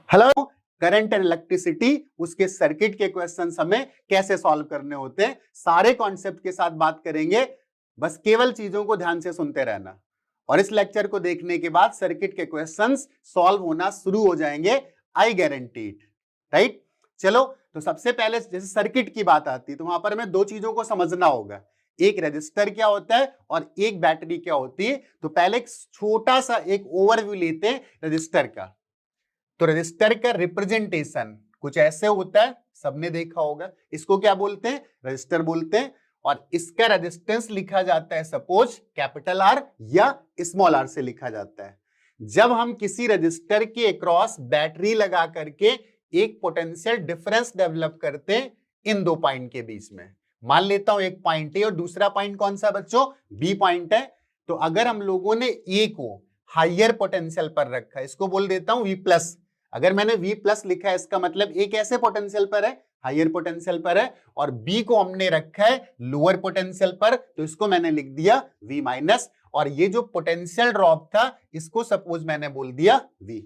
Hello. Current and electricity उसके circuit के questions हमें कैसे सॉल्व करने होते हैं, सारे कॉन्सेप्ट के साथ बात करेंगे। बस केवल चीजों को ध्यान से सुनते रहना और इस लेक्चर को देखने के बाद सर्किट के क्वेश्चंस सॉल्व होना शुरू हो जाएंगे, आई गारंटी इट। राइट, चलो। तो सबसे पहले जैसे सर्किट की बात आती है तो वहां पर हमें दो चीजों को समझना होगा, एक रजिस्टर क्या होता है और एक बैटरी क्या होती है। तो पहले एक छोटा सा एक ओवरव्यू लेते हैं रजिस्टर का। तो रजिस्टर का रिप्रेजेंटेशन कुछ ऐसे होता है, सबने देखा होगा। इसको क्या बोलते हैं? रजिस्टर बोलते हैं। और इसका रेजिस्टेंस लिखा जाता है सपोज कैपिटल आर या स्मॉल आर से लिखा जाता है। जब हम किसी रजिस्टर के अक्रॉस बैटरी लगा करके एक पोटेंशियल डिफरेंस डेवलप करते हैं इन दो पॉइंट के बीच में, मान लेता हूं एक पॉइंट ए और दूसरा पॉइंट कौन सा बच्चों? बी पॉइंट है। तो अगर हम लोगों ने ए को हायर पोटेंशियल पर रखा है, इसको बोल देता हूं वी प्लस। अगर मैंने V प्लस लिखा है इसका मतलब ए कैसे पोटेंशियल पर है? हायर पोटेंशियल पर है। और B को हमने रखा है लोअर पोटेंशियल पर, तो इसको मैंने लिख दिया V माइनस। और ये जो पोटेंशियल ड्रॉप था इसको सपोज मैंने बोल दिया V।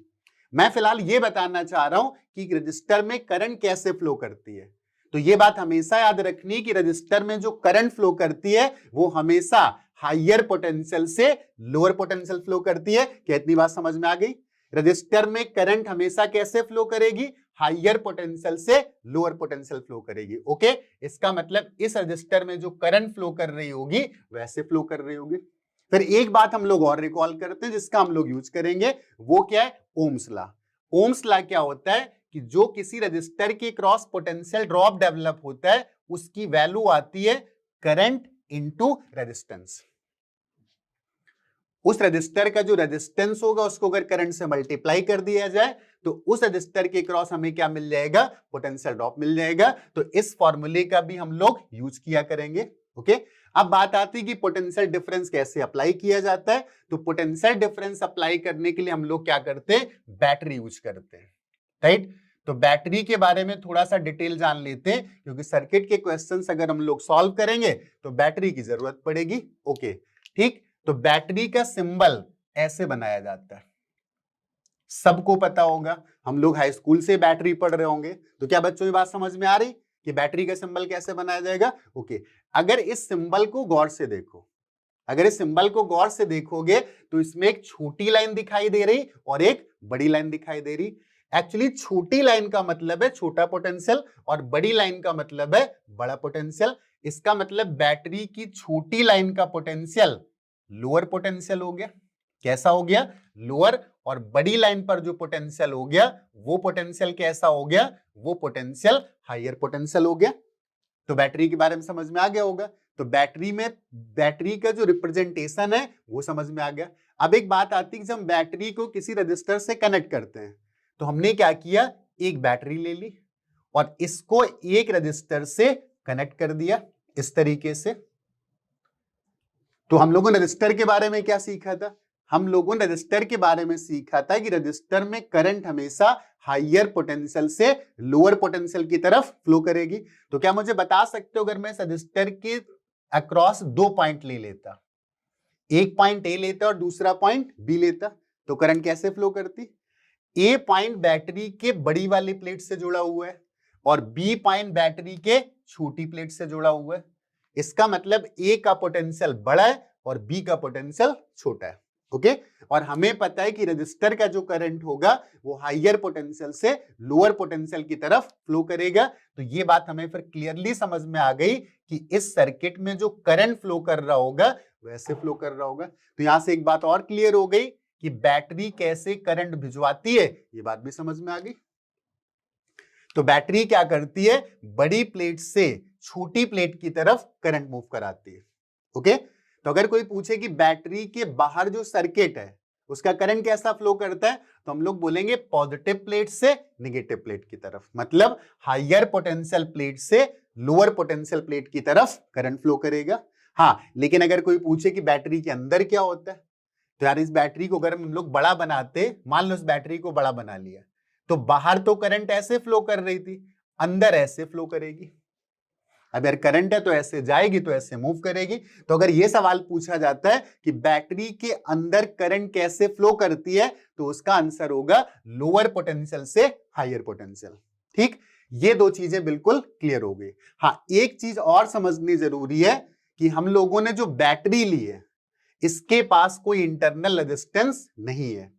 मैं फिलहाल ये बताना चाह रहा हूं कि रजिस्टर में करंट कैसे फ्लो करती है। तो ये बात हमेशा याद रखनी कि रजिस्टर में जो करंट फ्लो करती है वो हमेशा हायर पोटेंशियल से लोअर पोटेंशियल फ्लो करती है। क्या इतनी बात समझ में आ गई? रजिस्टर में करंट हमेशा कैसे फ्लो करेगी? हायर पोटेंशियल से लोअर पोटेंशियल फ्लो करेगी। ओके, इसका मतलब इस रजिस्टर में जो करंट फ्लो कर रही होगी वैसे फ्लो कर रही होगी। फिर एक बात हम लोग और रिकॉल करते हैं जिसका हम लोग यूज करेंगे, वो क्या है? Ohm's law. ओम्स लॉ क्या होता है कि जो किसी रजिस्टर के क्रॉस पोटेंशियल ड्रॉप डेवलप होता है उसकी वैल्यू आती है करंट इंटू रेजिस्टेंस। उस रजिस्टर का जो रेजिस्टेंस होगा उसको अगर करंट से मल्टीप्लाई कर दिया जाए तो उस रजिस्टर के क्रॉस हमें क्या मिल जाएगा? पोटेंशियल ड्रॉप मिल जाएगा। तो इस फॉर्मूले का भी हम लोग यूज किया करेंगे। ओके, अब बात आती है कि पोटेंशियल डिफरेंस कैसे अप्लाई किया जाता है। तो पोटेंशियल डिफरेंस अप्लाई करने के लिए हम लोग क्या करते हैं? बैटरी यूज करते हैं। राइट, तो बैटरी के बारे में थोड़ा सा डिटेल जान लेते हैं क्योंकि सर्किट के क्वेश्चंस अगर हम लोग सॉल्व करेंगे तो बैटरी की जरूरत पड़ेगी। ओके, ठीक। तो बैटरी का सिंबल ऐसे बनाया जाता है, सबको पता होगा, हम लोग हाई स्कूल से बैटरी पढ़ रहे होंगे। तो क्या बच्चों ये बात समझ में आ रही कि बैटरी का सिंबल कैसे बनाया जाएगा? ओके, अगर इस सिंबल को गौर से देखो, अगर इस सिंबल को गौर से देखोगे तो इसमें एक छोटी लाइन दिखाई दे रही और एक बड़ी लाइन दिखाई दे रही। एक्चुअली छोटी लाइन का मतलब है छोटा पोटेंशियल और बड़ी लाइन का मतलब है बड़ा पोटेंशियल। इसका मतलब बैटरी की छोटी लाइन का पोटेंशियल लोअर पोटेंशियल हो गया। कैसा हो गया? लोअर। और बड़ी लाइन पर जो पोटेंशियल हो गया वो पोटेंशियल कैसा हो गया? वो पोटेंशियल हायर पोटेंशियल हो गया। तो बैटरी के बारे में समझ में आ गया होगा। तो बैटरी में बैटरी का जो रिप्रेजेंटेशन है वो समझ में आ गया। अब एक बात आती है कि जब हम बैटरी को किसी रजिस्टर से कनेक्ट करते हैं तो हमने क्या किया? एक बैटरी ले ली और इसको एक रजिस्टर से कनेक्ट कर दिया इस तरीके से। तो हम लोगों ने रजिस्टर के बारे में क्या सीखा था? हम लोगों ने रजिस्टर के बारे में सीखा था कि रजिस्टर में करंट हमेशा हायर पोटेंशियल से लोअर पोटेंशियल की तरफ फ्लो करेगी। तो क्या मुझे बता सकते हो अगर मैं रजिस्टर के अक्रॉस दो पॉइंट ले लेता, एक पॉइंट ए लेता और दूसरा पॉइंट बी लेता, तो करंट कैसे फ्लो करती? ए पॉइंट बैटरी के बड़ी वाली प्लेट से जुड़ा हुआ है और बी पॉइंट बैटरी के छोटी प्लेट से जुड़ा हुआ है। इसका मतलब ए का पोटेंशियल बड़ा है और बी का पोटेंशियल छोटा है। ओके, और हमें पता है कि रजिस्टर का जो करंट होगा वो हायर पोटेंशियल से लोअर पोटेंशियल की तरफ फ्लो करेगा। तो ये बात हमें फिर क्लियरली समझ में आ गई कि इस सर्किट में जो करंट फ्लो कर रहा होगा वैसे फ्लो कर रहा होगा। तो यहां से एक बात और क्लियर हो गई कि बैटरी कैसे करंट भिजवाती है, ये बात भी समझ में आ गई। तो बैटरी क्या करती है? बड़ी प्लेट से छोटी प्लेट की तरफ करंट मूव कराती है। ओके, तो अगर कोई पूछे कि बैटरी के बाहर जो सर्किट है उसका करंट कैसा फ्लो करता है, तो हम लोग बोलेंगे पॉजिटिव प्लेट से नेगेटिव प्लेट की तरफ, मतलब हायर पोटेंशियल प्लेट से लोअर पोटेंशियल प्लेट की तरफ करंट फ्लो करेगा। हाँ, लेकिन अगर कोई पूछे कि बैटरी के अंदर क्या होता है, तो यार इस बैटरी को अगर हम लोग बड़ा बनाते, मान लो इस बैटरी को बड़ा बना लिया, तो बाहर तो करंट ऐसे फ्लो कर रही थी, अंदर ऐसे फ्लो करेगी। अब यार करंट है तो ऐसे जाएगी तो ऐसे मूव करेगी। तो अगर ये सवाल पूछा जाता है कि बैटरी के अंदर करंट कैसे फ्लो करती है, तो उसका आंसर होगा लोअर पोटेंशियल से हायर पोटेंशियल। ठीक, ये दो चीजें बिल्कुल क्लियर हो गई। हाँ, एक चीज और समझनी जरूरी है कि हम लोगों ने जो बैटरी ली है इसके पास कोई इंटरनल रेजिस्टेंस नहीं है।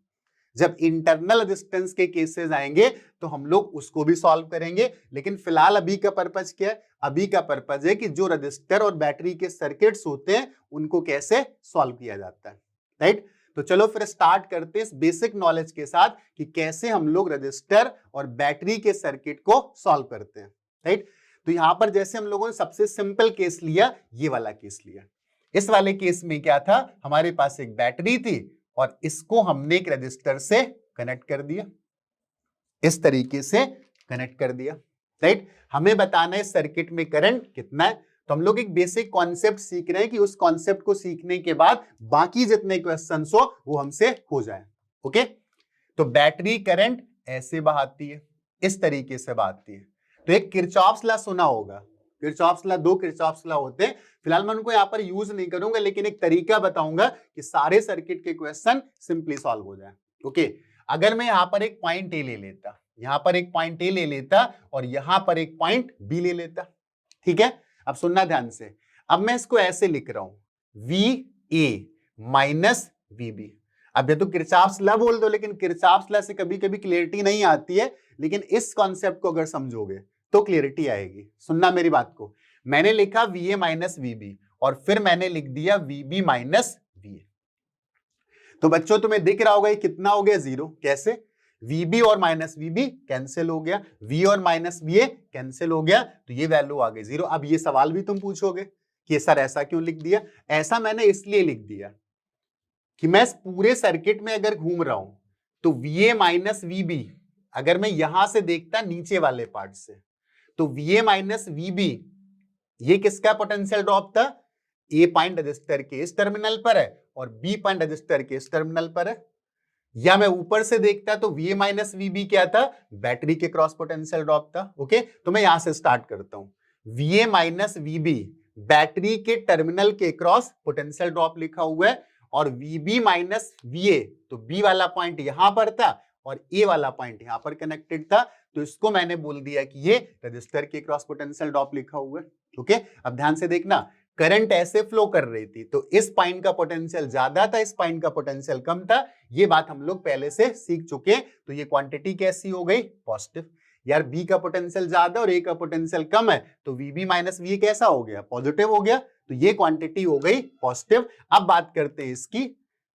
जब इंटरनल रेजिस्टेंस के केसेस आएंगे तो हम लोग उसको भी सॉल्व करेंगे, लेकिन फिलहाल अभी का पर्पज क्या है? अभी का पर्पज है कि जो रजिस्टर और बैटरी के सर्किट्स होते हैं उनको कैसे सॉल्व किया जाता है, राइट। तो चलो फिर स्टार्ट करते हैं इस बेसिक नॉलेज के साथ कि कैसे हम लोग रजिस्टर और बैटरी के सर्किट को सॉल्व करते हैं, राइट। तो यहां पर जैसे हम लोगों ने सबसे सिंपल केस लिया, ये वाला केस लिया। इस वाले केस में क्या था, हमारे पास एक बैटरी थी और इसको हमने एक रजिस्टर से कनेक्ट कर दिया, इस तरीके से कनेक्ट कर दिया, राइट। हमें बताना है सर्किट में करंट कितना है। तो हम लोग एक बेसिक कॉन्सेप्ट सीख रहे हैं कि उस कॉन्सेप्ट को सीखने के बाद बाकी जितने क्वेश्चंस हो वो हमसे हो जाए। ओके, तो बैटरी करंट ऐसे बहाती है, इस तरीके से बहाती है। तो एक किरचॉफ्स लॉ सुना होगा, किरचॉफ्स लॉ, दो किरचॉफ्स लॉ होते हैं। फिलहाल मैं उनको यहाँ पर यूज नहीं करूंगा, लेकिन एक तरीका बताऊंगा कि सारे सर्किट के क्वेश्चन सिंपली सॉल्व हो जाए। ओके, अगर मैं यहाँ पर एक पॉइंट ए ले लेता, यहां पर एक पॉइंट ए ले लेता और यहां पर एक पॉइंट बी ले लेता, ठीक है। अब सुनना ध्यान से, अब मैं इसको ऐसे लिख रहा हूं, V A minus V B. अब ये तो किरचॉफ्स लॉ बोल दो, लेकिन किरचॉफ्स लॉ से कभी कभी क्लियरिटी नहीं आती है, लेकिन इस कॉन्सेप्ट को अगर समझोगे तो क्लियरिटी आएगी। सुनना मेरी बात को, मैंने लिखा V A minus V B और फिर मैंने लिख दिया V B minus V A. तो बच्चों तुम्हें दिख रहा होगा ये कितना हो गया, जीरो। कैसे? VB और माइनस VB कैंसिल हो गया, V और माइनस VA कैंसिल हो गया, तो ये वैल्यू आ गई जीरो। अब ये सवाल भी तुम पूछोगे कि सर ऐसा क्यों लिख दिया? ऐसा मैंने इसलिए लिख दिया कि मैं इस पूरे सर्किट में अगर घूम रहा हूं तो VA माइनस VB, अगर मैं यहां से देखता नीचे वाले पार्ट से, तो VA माइनस VB ये किसका पोटेंशियल ड्रॉप था? ए पॉइंट रजिस्टर के इस टर्मिनल पर है और बी पॉइंट रजिस्टर के इस टर्मिनल पर है। या मैं ऊपर से देखता तो VA माइनस VB क्या था? बैटरी के क्रॉस पोटेंशियल ड्रॉप था। ओके, तो मैं यहां से स्टार्ट करता हूं, VA माइनस VB बैटरी के टर्मिनल के क्रॉस पोटेंशियल ड्रॉप लिखा हुआ है, और VB माइनस VA, तो बी वाला पॉइंट यहां पर था और ए वाला पॉइंट यहां पर कनेक्टेड था, तो इसको मैंने बोल दिया कि ये रजिस्टर के क्रॉस पोटेंशियल ड्रॉप लिखा हुआ है। ओके, अब ध्यान से देखना, करंट ऐसे फ्लो कर रही थी तो इस पॉइंट का पोटेंशियल ज्यादा था, इस पॉइंट का पोटेंशियल कम था। ये बात हम लोग पहले से सीख चुके हैं। तो ये क्वांटिटी कैसी हो गई? पॉजिटिव। यार बी का पोटेंशियल ज्यादा और ए का पोटेंशियल कम है, तो VB माइनस VA कैसा हो गया? पॉजिटिव हो गया। तो ये क्वांटिटी हो गई पॉजिटिव। अब बात करते हैं इसकी,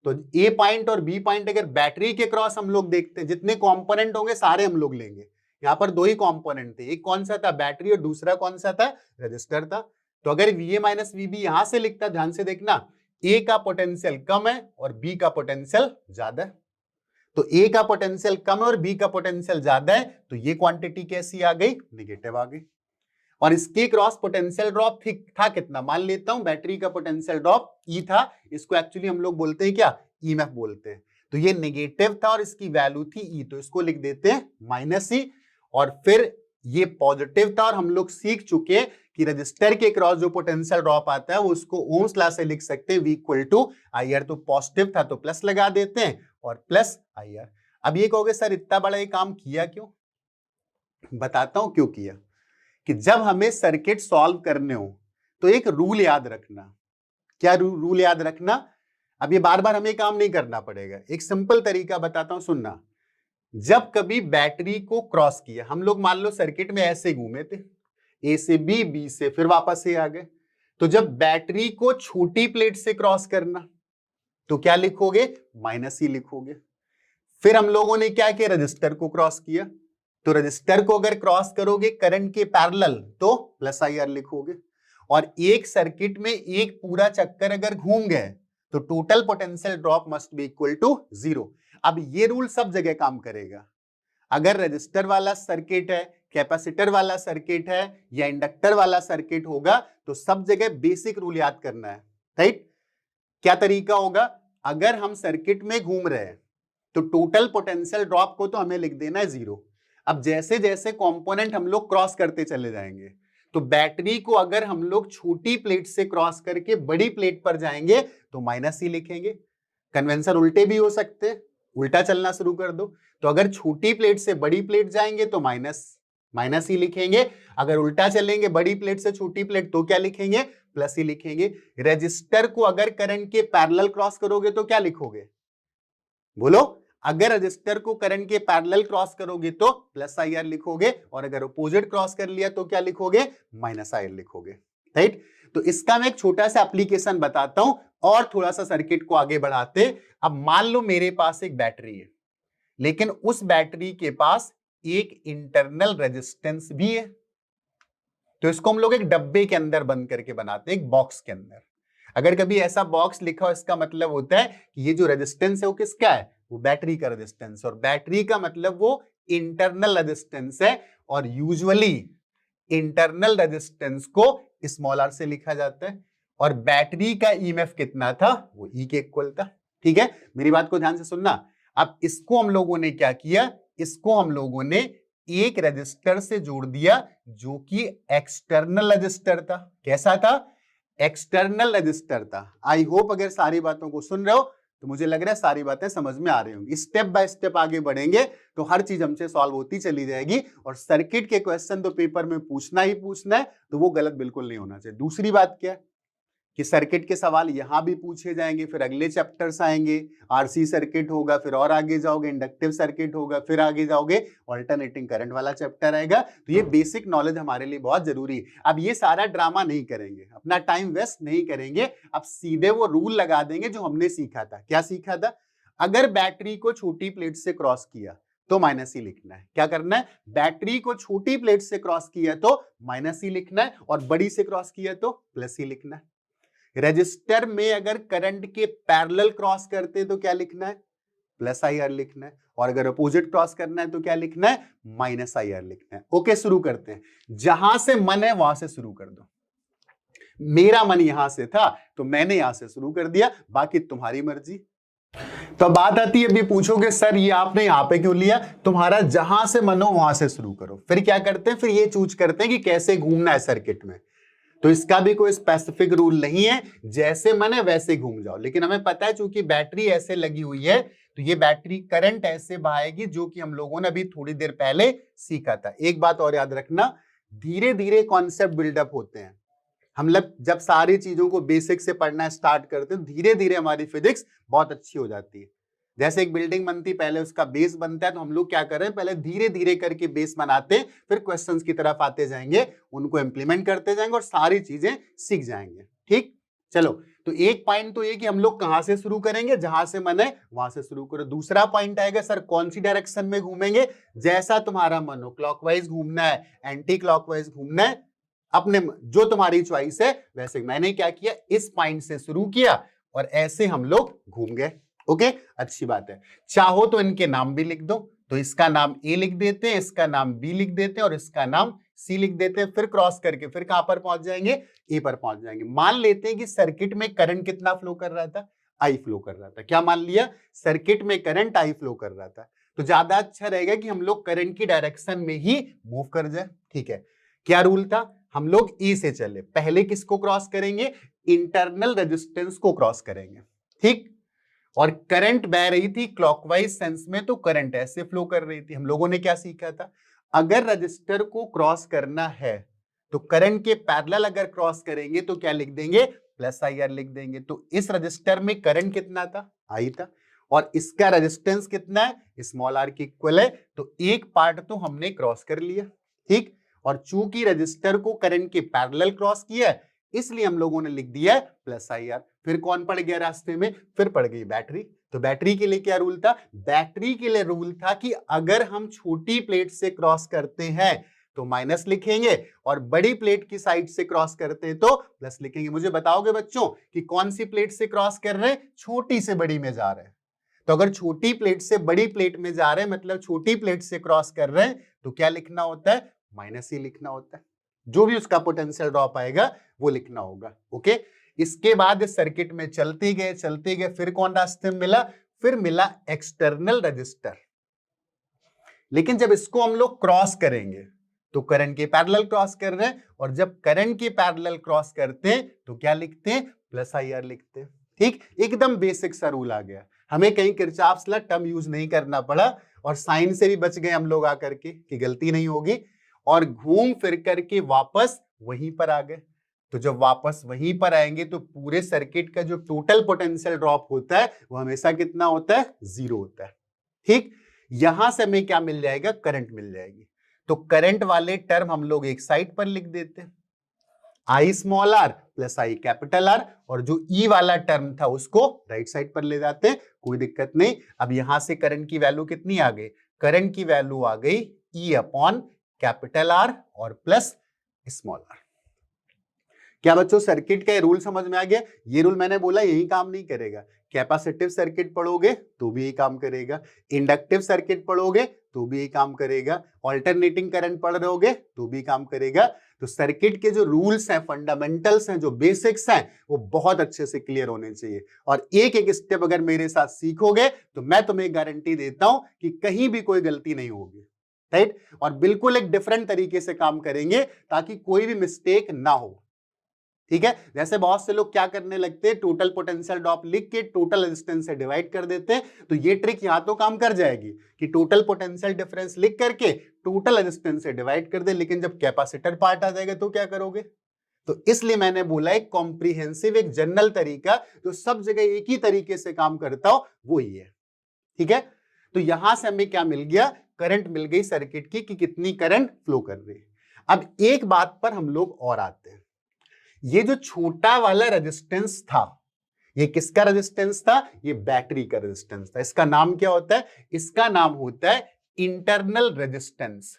तो ए पॉइंट और बी पॉइंट अगर बैटरी के क्रॉस हम लोग देखते हैं, जितने कॉम्पोनेंट होंगे सारे हम लोग लेंगे। यहाँ पर दो ही कॉम्पोनेंट थे, एक कौन सा था? बैटरी, और दूसरा कौन सा था? रजिस्टर था। तो अगर VA माइनस VB यहां से लिखता, ध्यान से देखना, ए का पोटेंशियल कम है और बी का पोटेंशियल ज्यादा है। तो ए का पोटेंशियल कम है और बी का पोटेंशियल ज्यादा है, तो ये क्वांटिटी कैसी आ गई? नेगेटिव आ गई। और इसके क्रॉस पोटेंशियल ड्रॉप था कितना? मान लेता हूं बैटरी का पोटेंशियल ड्रॉप E था, इसको एक्चुअली हम लोग बोलते हैं क्या? EMF बोलते हैं। तो ये नेगेटिव था और इसकी वैल्यू थी E, तो इसको लिख देते हैं माइनस E। और फिर ये पॉजिटिव था और हम लोग सीख चुके हैं कि रजिस्टर के क्रॉस जो पोटेंशियल ड्रॉप आता है वो उसको ओम्स लॉ से लिख सकते हैं, V इक्वल टू IR। तो पॉजिटिव था तो प्लस लगा देते हैं और प्लस IR। अब ये कहोगे सर इतना बड़ा ये काम किया क्यों? बताता हूं क्यों किया। कि जब हमें सर्किट सॉल्व करने हो तो एक रूल याद रखना। क्या रूल याद रखना? अब ये बार बार हमें काम नहीं करना पड़ेगा, एक सिंपल तरीका बताता हूं, सुनना। जब कभी बैटरी को क्रॉस किया, हम लोग मान लो सर्किट में ऐसे घूमे थे, ए से बी, बी से फिर वापस ए आ गए, तो जब बैटरी को छोटी प्लेट से क्रॉस करना तो क्या लिखोगे? माइनस ही लिखोगे। फिर हम लोगों ने क्या किया? रजिस्टर को क्रॉस किया, तो रजिस्टर को अगर क्रॉस करोगे करंट के पैरेलल तो प्लस IR लिखोगे। और एक सर्किट में एक पूरा चक्कर अगर घूम गए तो total potential drop must be equal to 0। अब ये रूल सब जगह काम करेगा। अगर रजिस्टर वाला सर्किट है, कैपेसिटर वाला सर्किट है या इंडक्टर वाला सर्किट होगा, तो सब जगह बेसिक रूल याद करना है, राइट। क्या तरीका होगा? अगर हम सर्किट में घूम रहे हैं तो टोटल पोटेंशियल ड्रॉप को तो हमें लिख देना है 0। अब जैसे जैसे कंपोनेंट हम लोग क्रॉस करते चले जाएंगे तो बैटरी को अगर हम लोग छोटी प्लेट से क्रॉस करके बड़ी प्लेट पर जाएंगे तो माइनस ही लिखेंगे। कन्वेंशन उल्टे भी हो सकते हैं, उल्टा चलना शुरू कर दो। तो अगर छोटी प्लेट से बड़ी प्लेट जाएंगे तो माइनस ही लिखेंगे। अगर उल्टा चलेंगे बड़ी प्लेट से छोटी प्लेट तो क्या लिखेंगे, प्लस ही लिखेंगे। रजिस्टर को अगर करंट के पैरेलल क्रॉस करोगे तो क्या लिखोगे, बोलो। अगर रजिस्टर को करंट के पैरेलल क्रॉस करोगे तो प्लस आई आर लिखोगे, और अगर अपोजिट क्रॉस कर लिया तो क्या लिखोगे, माइनस आई आर लिखोगे, राइट। तो इसका मैं एक छोटा सा एप्लीकेशन बताता हूं और थोड़ा सा सर्किट को आगे बढ़ाते। अब मान लो मेरे पास एक बैटरी है, लेकिन उस बैटरी के पास एक इंटरनल रेजिस्टेंस भी है। तो इसको हम लोग एक डब्बे के अंदर बंद करके बनाते हैं, एक बॉक्स के अंदर। अगर कभी ऐसा बॉक्स लिखा हो, इसका मतलब होता है कि ये जो रेजिस्टेंस है वो किसका है, वो बैटरी का रेजिस्टेंस। और बैटरी का मतलब वो इंटरनल रेजिस्टेंस है, और यूजुअली इंटरनल रेजिस्टेंस को स्मॉल आर से लिखा जाता है। और बैटरी का ईएमएफ कितना था, वो ई के इक्वल था। ठीक है, मेरी बात को ध्यान से सुनना। अब इसको हम लोगों ने क्या किया, इसको हम लोगों ने एक रजिस्टर से जोड़ दिया जो कि एक्सटर्नल रजिस्टर था। कैसा था, एक्सटर्नल रजिस्टर था। आई होप अगर सारी बातों को सुन रहे हो तो मुझे लग रहा है सारी बातें समझ में आ रही होंगी। स्टेप बाय स्टेप आगे बढ़ेंगे तो हर चीज हमसे सॉल्व होती चली जाएगी। और सर्किट के क्वेश्चन तो पेपर में पूछना ही पूछना है, तो वो गलत बिल्कुल नहीं होना चाहिए। दूसरी बात क्या है कि सर्किट के सवाल यहां भी पूछे जाएंगे, फिर अगले चैप्टर्स आएंगे, आरसी सर्किट होगा, फिर और आगे जाओगे इंडक्टिव सर्किट होगा, फिर आगे जाओगे ऑल्टरनेटिंग करंट वाला चैप्टर आएगा। तो ये बेसिक नॉलेज हमारे लिए बहुत जरूरी है। अब ये सारा ड्रामा नहीं करेंगे, अपना टाइम वेस्ट नहीं करेंगे, अब सीधे वो रूल लगा देंगे जो हमने सीखा था। क्या सीखा था, अगर बैटरी को छोटी प्लेट से क्रॉस किया तो माइनस ही लिखना है। क्या करना है, बैटरी को छोटी प्लेट से क्रॉस किया तो माइनस ही लिखना है, और बड़ी से क्रॉस किया तो प्लस ही लिखना है। रजिस्टर में अगर करंट के पैरेलल क्रॉस करते तो क्या लिखना है, प्लस आई आर लिखना है, और अगर अपोजिट क्रॉस करना है तो क्या लिखना है, माइनस आई आर लिखना है। ओके, शुरू करते हैं। जहां से मन है वहां से शुरू कर दो। मेरा मन यहां से था तो मैंने यहां से शुरू कर दिया, बाकी तुम्हारी मर्जी। तो बात आती है, अभी पूछोगे सर ये आपने यहां पे क्यों लिया, तुम्हारा जहां से मन हो वहां से शुरू करो। फिर क्या करते हैं, फिर ये चूज करते हैं कि कैसे घूमना है सर्किट में। तो इसका भी कोई स्पेसिफिक रूल नहीं है, जैसे मन है वैसे घूम जाओ। लेकिन हमें पता है चूंकि बैटरी ऐसे लगी हुई है तो ये बैटरी करंट ऐसे बहाएगी, जो कि हम लोगों ने अभी थोड़ी देर पहले सीखा था। एक बात और याद रखना, धीरे धीरे कॉन्सेप्ट बिल्डअप होते हैं। हम लोग जब सारी चीजों को बेसिक से पढ़ना स्टार्ट करते हैं, धीरे धीरे हमारी फिजिक्स बहुत अच्छी हो जाती है। जैसे एक बिल्डिंग बनती, पहले उसका बेस बनता है, तो हम लोग क्या कर रहे हैं, पहले धीरे धीरे करके बेस बनाते हैं, फिर क्वेश्चंस की तरफ आते जाएंगे, उनको इंप्लीमेंट करते जाएंगे और सारी चीजें सीख जाएंगे। ठीक, चलो। तो एक पॉइंट तो ये कि हम लोग कहां से शुरू करेंगे, जहां से मन है वहां से शुरू करो। दूसरा पॉइंट आएगा, सर कौन सी डायरेक्शन में घूमेंगे, जैसा तुम्हारा मन हो, क्लॉकवाइज घूमना है, एंटी क्लॉकवाइज घूमना है, अपने जो तुम्हारी चॉइस है वैसे। मैंने क्या किया, इस पॉइंट से शुरू किया और ऐसे हम लोग घूम गए। ओके, अच्छी बात है। चाहो तो इनके नाम भी लिख दो, तो इसका नाम ए लिख देते हैं, इसका नाम बी लिख देते हैं और इसका नाम सी लिख देते हैं। फिर क्रॉस करके फिर कहां पर पहुंच जाएंगे, ए पर पहुंच जाएंगे। मान लेते हैं कि सर्किट में करंट कितना फ्लो कर रहा था, आई फ्लो कर रहा था। क्या मान लिया, सर्किट में करंट आई फ्लो कर रहा था। तो ज्यादा अच्छा रहेगा कि हम लोग करंट की डायरेक्शन में ही मूव कर जाए। ठीक है, क्या रूल था, हम लोग ई से चले, पहले किसको क्रॉस करेंगे, इंटरनल रेजिस्टेंस को क्रॉस करेंगे। ठीक, और करंट बह रही थी क्लॉकवाइज सेंस में, तो करंट ऐसे फ्लो कर रही थी। हम लोगों ने क्या सीखा था, अगर रजिस्टर को क्रॉस करना है तो करंट के पैरेलल अगर क्रॉस करेंगे तो क्या लिख देंगे, प्लस आई आर लिख देंगे। तो इस रजिस्टर में करंट कितना था, आई था, और इसका रेजिस्टेंस कितना है, स्मॉल आर के इक्वल है। तो एक पार्ट तो हमने क्रॉस कर लिया। ठीक, और चूंकि रजिस्टर को करंट के पैरेलल क्रॉस किया इसलिए हम लोगों ने लिख दिया प्लस आई आर। फिर कौन पड़ गया रास्ते में, फिर पड़ गई बैटरी। तो बैटरी के लिए क्या रूल था, बैटरी के लिए रूल था कि अगर हम छोटी प्लेट से क्रॉस करते हैं तो माइनस लिखेंगे, और बड़ी प्लेट की साइड से क्रॉस करते हैं तो प्लस लिखेंगे। मुझे बताओगे बच्चों कि कौन सी प्लेट से क्रॉस कर रहे हैं, छोटी से बड़ी में जा रहे हैं। तो अगर छोटी प्लेट से बड़ी प्लेट में जा रहे हैं मतलब छोटी प्लेट से क्रॉस कर रहे हैं, तो क्या लिखना होता है, माइनस ही लिखना होता है। जो भी उसका पोटेंशियल ड्रॉप आएगा वो लिखना होगा। ओके, इसके बाद इस सर्किट में चलते गए, फिर कौन रास्ते में मिला, फिर मिला एक्सटर्नल रजिस्टर। लेकिन जब इसको हम लोग क्रॉस करेंगे तो करंट के पैरेलल क्रॉस कर रहे हैं, और जब करंट के पैरेलल क्रॉस करते हैं तो क्या लिखते हैं, प्लस IR लिखते हैं। ठीक, एकदम बेसिक सा रूल आ गया, हमें कहीं किरचॉफ्स लॉ टर्म यूज नहीं करना पड़ा, और साइन से भी बच गए हम लोग आकर के कि गलती नहीं होगी, और घूम फिर करके वापस वहीं पर आ गए। तो जब वापस वहीं पर आएंगे तो पूरे सर्किट का जो टोटल पोटेंशियल ड्रॉप होता है वो हमेशा कितना होता है, 0 होता है। ठीक, यहां से हमें क्या मिल जाएगा, करंट मिल जाएगी। तो करंट वाले टर्म हम लोग एक साइड पर लिख देते हैं, I small r plus I capital R, और जो E वाला टर्म था उसको राइट साइड पर ले जाते हैं, कोई दिक्कत नहीं। अब यहां से करंट की वैल्यू कितनी आ गई, करंट की वैल्यू आ गई E अपॉन कैपिटल R और प्लस स्मॉल r। क्या बच्चों सर्किट का रूल समझ में आ गया? ये रूल मैंने बोला यही काम नहीं करेगा, कैपेसिटिव सर्किट पढ़ोगे तो भी यही काम करेगा, इंडक्टिव सर्किट पढ़ोगे तो भी यही काम करेगा, ऑल्टरनेटिंग करंट पढ़ रहोगे तो भी काम करेगा। तो सर्किट के जो रूल्स हैं, फंडामेंटल्स हैं, जो बेसिक्स हैं, वो बहुत अच्छे से क्लियर होने चाहिए, और एक एक स्टेप अगर मेरे साथ सीखोगे तो मैं तुम्हें गारंटी देता हूं कि कहीं भी कोई गलती नहीं होगी। राइट, और बिल्कुल एक डिफरेंट तरीके से काम करेंगे ताकि कोई भी मिस्टेक ना हो। ठीक है, जैसे बहुत से लोग क्या करने लगते हैं, टोटल पोटेंशियल ड्रॉप लिख के टोटल रेजिस्टेंस से डिवाइड कर देते हैं। तो ये ट्रिक यहां तो काम कर जाएगी कि टोटल पोटेंशियल डिफरेंस लिख करके टोटल रेजिस्टेंस से डिवाइड कर दे, लेकिन जब कैपेसिटर पार्ट आ जाएगा तो क्या करोगे? तो इसलिए मैंने बोला एक कॉम्प्रिहेंसिव, एक जनरल तरीका जो सब जगह एक ही तरीके से काम करता हो, वो ही है। ठीक है, तो यहां से हमें क्या मिल गया, करंट मिल गई सर्किट की कि कितनी करंट फ्लो कर रही है। अब एक बात पर हम लोग और आते हैं, ये जो छोटा वाला रेजिस्टेंस था, ये किसका रेजिस्टेंस था? ये बैटरी का रेजिस्टेंस था। इसका नाम क्या होता है? इसका नाम होता है internal resistance,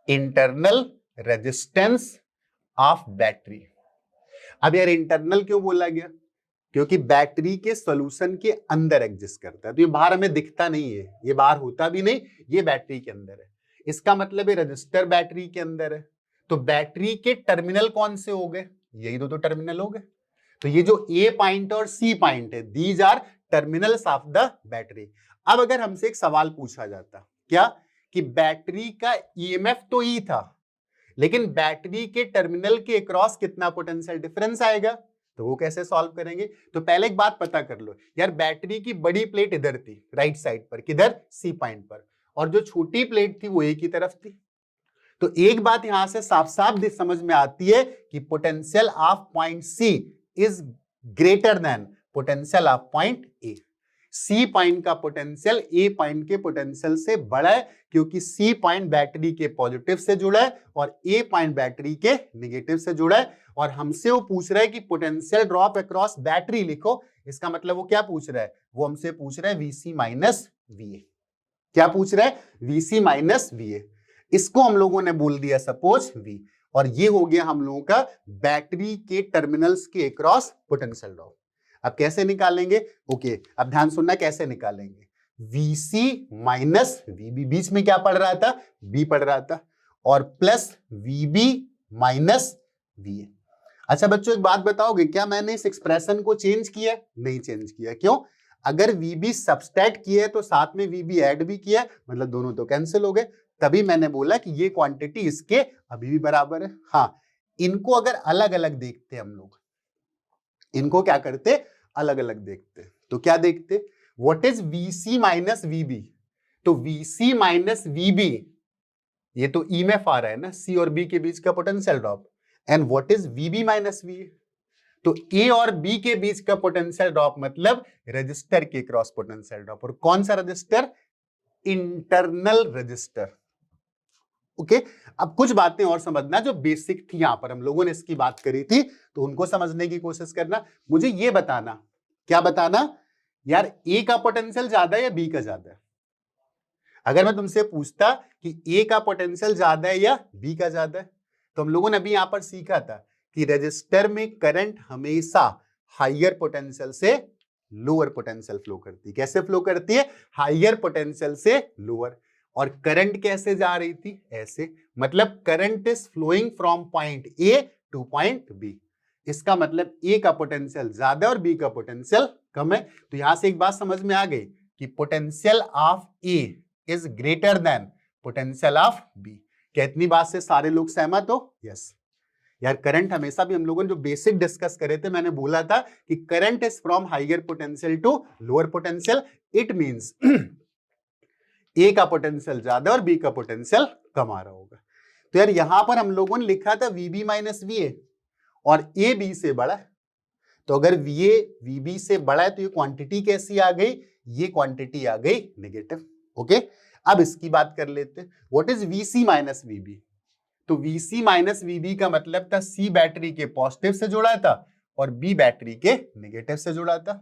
internal resistance of battery. अब यार इंटरनल क्यों बोला गया? क्योंकि बैटरी के सॉल्यूशन के अंदर एग्जिस्ट करता है, तो ये बाहर हमें दिखता नहीं है, ये बाहर होता भी नहीं, ये बैटरी के अंदर है। इसका मतलब है रजिस्टर बैटरी के अंदर है। तो बैटरी के टर्मिनल कौन से हो गए? यही दो टर्मिनल हो गए। तो ये जो ए पॉइंट और सी पॉइंट है, these are terminals of the battery. अब अगर हमसे एक सवाल पूछा जाता, क्या कि बैटरी का ईएमएफ तो ई था, लेकिन बैटरी के टर्मिनल के अक्रॉस कितना पोटेंशियल डिफरेंस आएगा, तो वो कैसे सॉल्व करेंगे? तो पहले एक बात पता कर लो यार, बैटरी की बड़ी प्लेट इधर थी राइट साइड पर, किधर? सी पॉइंट पर, और जो छोटी प्लेट थी वो ए की तरफ थी। तो एक बात यहां से साफ साफ समझ में आती है कि potential of point C is greater than potential of point A. C point का पोटेंशियल ए पॉइंट के पोटेंशियल से बड़ा है, क्योंकि सी पॉइंट बैटरी के पॉजिटिव से जुड़ा है और ए पॉइंट बैटरी के नेगेटिव से जुड़ा है। और हमसे वो पूछ रहा है कि पोटेंशियल ड्रॉप अक्रॉस बैटरी लिखो। इसका मतलब वो क्या पूछ रहा है? वो हमसे पूछ रहा है वीसी माइनस वीए। क्या पूछ रहा है? VC minus वीए। इसको हम लोगों ने बोल दिया सपोज V, और ये हो गया हम लोगों का बैटरी के टर्मिनल्स के अक्रॉस पोटेंशियल ड्रॉप। अब कैसे निकालेंगे? ओके, अब ध्यान सुनना कैसे निकालेंगे। Vc माइनस Vb, बीच में क्या पढ़ रहा था? B पढ़ रहा था, और प्लस Vb माइनस Va। अच्छा बच्चों एक बात बताओगे, क्या मैंने इस एक्सप्रेशन को चेंज किया? नहीं चेंज किया। क्यों? अगर Vb सब्सट्रैक्ट किया है तो साथ में Vb ऐड भी किया, मतलब दोनों तो कैंसिल हो गए। तभी मैंने बोला कि ये क्वांटिटी इसके अभी भी बराबर है। हाँ, इनको अगर अलग अलग देखते हम लोग, इनको क्या करते? अलग अलग देखते। तो क्या देखते? What is Vc minus Vb? तो Vc माइनस Vb, ये तो ईएमएफ आ रहा है ना, C और B के बीच का potential drop. And what is Vb minus Va? तो A और B के बीच का पोटेंशियल ड्रॉप मतलब रजिस्टर के क्रॉस पोटेंशियल ड्रॉप। और कौन सा रजिस्टर? Internal register. ओके, अब कुछ बातें और समझना जो बेसिक थी, यहां पर हम लोगों ने इसकी बात करी थी, तो उनको समझने की कोशिश करना। मुझे ये बताना, क्या बताना यार, ए का पोटेंशियल ज्यादा है या बी का ज्यादा है? अगर मैं तुमसे पूछता कि ए का पोटेंशियल ज्यादा है या बी का ज्यादा है, तो हम लोगों ने अभी यहां पर सीखा था कि रजिस्टर में करंट हमेशा हायर पोटेंशियल से लोअर पोटेंशियल फ्लो करती है। कैसे फ्लो करती है? हायर पोटेंशियल से लोअर। और करंट कैसे जा रही थी? ऐसे, मतलब current is flowing from point A to point B. इसका मतलब ए का पोटेंशियल ज्यादा और बी का पोटेंशियल कम है। तो यहां से एक बात समझ में आ गई कि potential of A is greater than potential of B. क्या इतनी बात से सारे लोग सहमत हो? यस। यार करंट हमेशा भी हम लोगों ने जो बेसिक डिस्कस करे थे, मैंने बोला था कि current is from higher potential to lower potential. It means A का पोटेंशियल ज्यादा और बी का पोटेंशियल कम आ रहा होगा। तो यार यहां पर हम लोगों ने लिखा था वीबी माइनस वीए और ए बी से बड़ा है। तो अगर वीए वीबी से बड़ा है तो ये क्वांटिटी कैसी आ गई? ये क्वांटिटी आ गई नेगेटिव। ओके, अब इसकी बात कर लेते हैं। व्हाट इज वीसी माइनस वीबी? तो वीसी माइनस वीबी का मतलब था सी बैटरी के पॉजिटिव से जुड़ा था और बी बैटरी के नेगेटिव से जुड़ा था।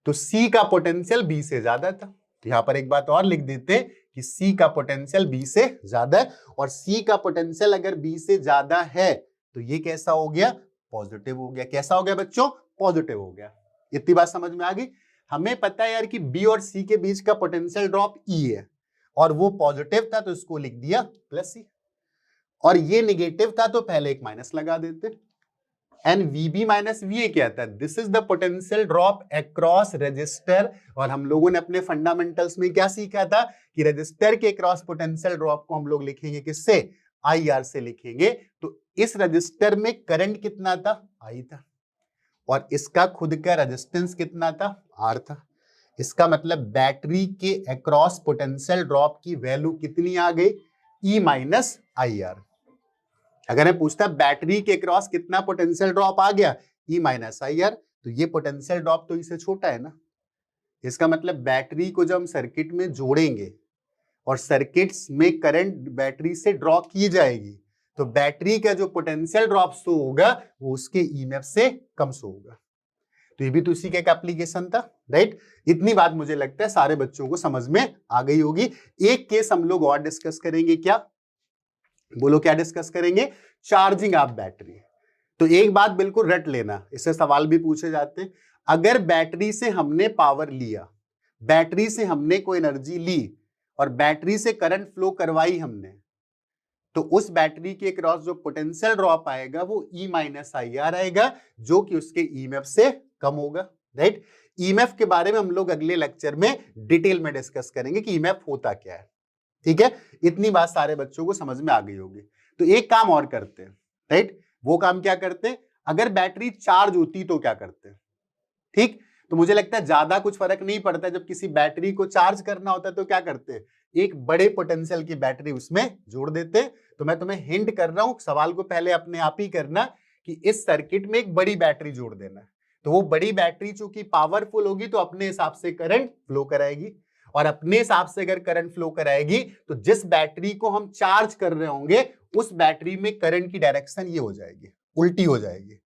तो सी का पोटेंशियल बी से ज्यादा था। तो यहां पर एक बात और लिख देते कि सी का पोटेंशियल बी से ज्यादा है, और सी का पोटेंशियल अगर बी से ज्यादा है तो ये कैसा हो गया? पॉजिटिव हो गया। कैसा हो गया बच्चों? पॉजिटिव हो गया। इतनी बात समझ में आ गई? हमें पता है यार कि बी और सी के बीच का पोटेंशियल ड्रॉप ई है और वो पॉजिटिव था तो इसको लिख दिया प्लस सी, और ये नेगेटिव था तो पहले एक माइनस लगा देते। एंड वीबी माइनस वीए क्या था? This is the potential drop across register. और हम लोगों ने अपने फंडामेंटल्स में क्या सीखा था कि रजिस्टर के क्रॉस पोटेंशियल ड्रॉप को हम लोग लिखेंगे किससे? आई आर से लिखेंगे। तो इस रजिस्टर में करंट कितना था? आई था, और इसका खुद का रेजिस्टेंस कितना था? आर था। इसका मतलब बैटरी के अक्रॉस पोटेंशियल ड्रॉप की वैल्यू कितनी आ गई? E minus I R. अगर मैं पूछता बैटरी के क्रॉस कितना पोटेंशियल ड्रॉप आ गया? E minus I R. तो ये पोटेंशियल ड्रॉप तो इससे छोटा है ना। इसका मतलब बैटरी को जब हम सर्किट में जोड़ेंगे और सर्किट्स में करंट बैटरी से ड्रॉ की जाएगी तो बैटरी का जो पोटेंशियल ड्रॉप शो होगा वो उसके ईएमएफ से कम शो होगा। तो ये भी तो इसी का एक एप्लीकेशन था, राइट। इतनी बात मुझे लगता है सारे बच्चों को समझ में आ गई होगी। एक केस हम लोग और डिस्कस करेंगे। क्या बोलो? क्या डिस्कस करेंगे? Charging of battery. तो एक बात बिल्कुल रट लेना, इससे सवाल भी पूछे जाते हैं। अगर बैटरी से हमने पावर लिया, बैटरी से हमने कोई एनर्जी ली और बैटरी से करंट फ्लो करवाई हमने, तो उस बैटरी के क्रॉस जो पोटेंशियल ड्रॉप आएगा वो ई माइनस आई आर आएगा, जो कि उसके ईएमएफ से कम होगा, राइट। ईएमएफ के बारे में हम लोग अगले लेक्चर में डिटेल में डिस्कस करेंगे कि ईएमएफ होता क्या है, ठीक है। इतनी बात सारे बच्चों को समझ में आ गई होगी। तो एक काम और करते हैं, राइट। वो काम क्या करते हैं? अगर बैटरी चार्ज होती तो क्या करते हैं? ठीक, तो मुझे लगता है ज्यादा कुछ फर्क नहीं पड़ता। जब किसी बैटरी को चार्ज करना होता है तो क्या करते हैं? एक बड़े पोटेंशियल की बैटरी उसमें जोड़ देते हैं। तो मैं तुम्हें हिंट कर रहा हूं, सवाल को पहले अपने आप ही करना कि इस सर्किट में एक बड़ी बैटरी जोड़ देना है। तो वो बड़ी बैटरी चूंकि पावरफुल होगी तो अपने हिसाब से करंट फ्लो कराएगी, और अपने हिसाब से अगर करंट फ्लो कराएगी तो जिस बैटरी को हम चार्ज कर रहे होंगे उस बैटरी में करंट की डायरेक्शन ये हो जाएगी, उल्टी हो जाएगी।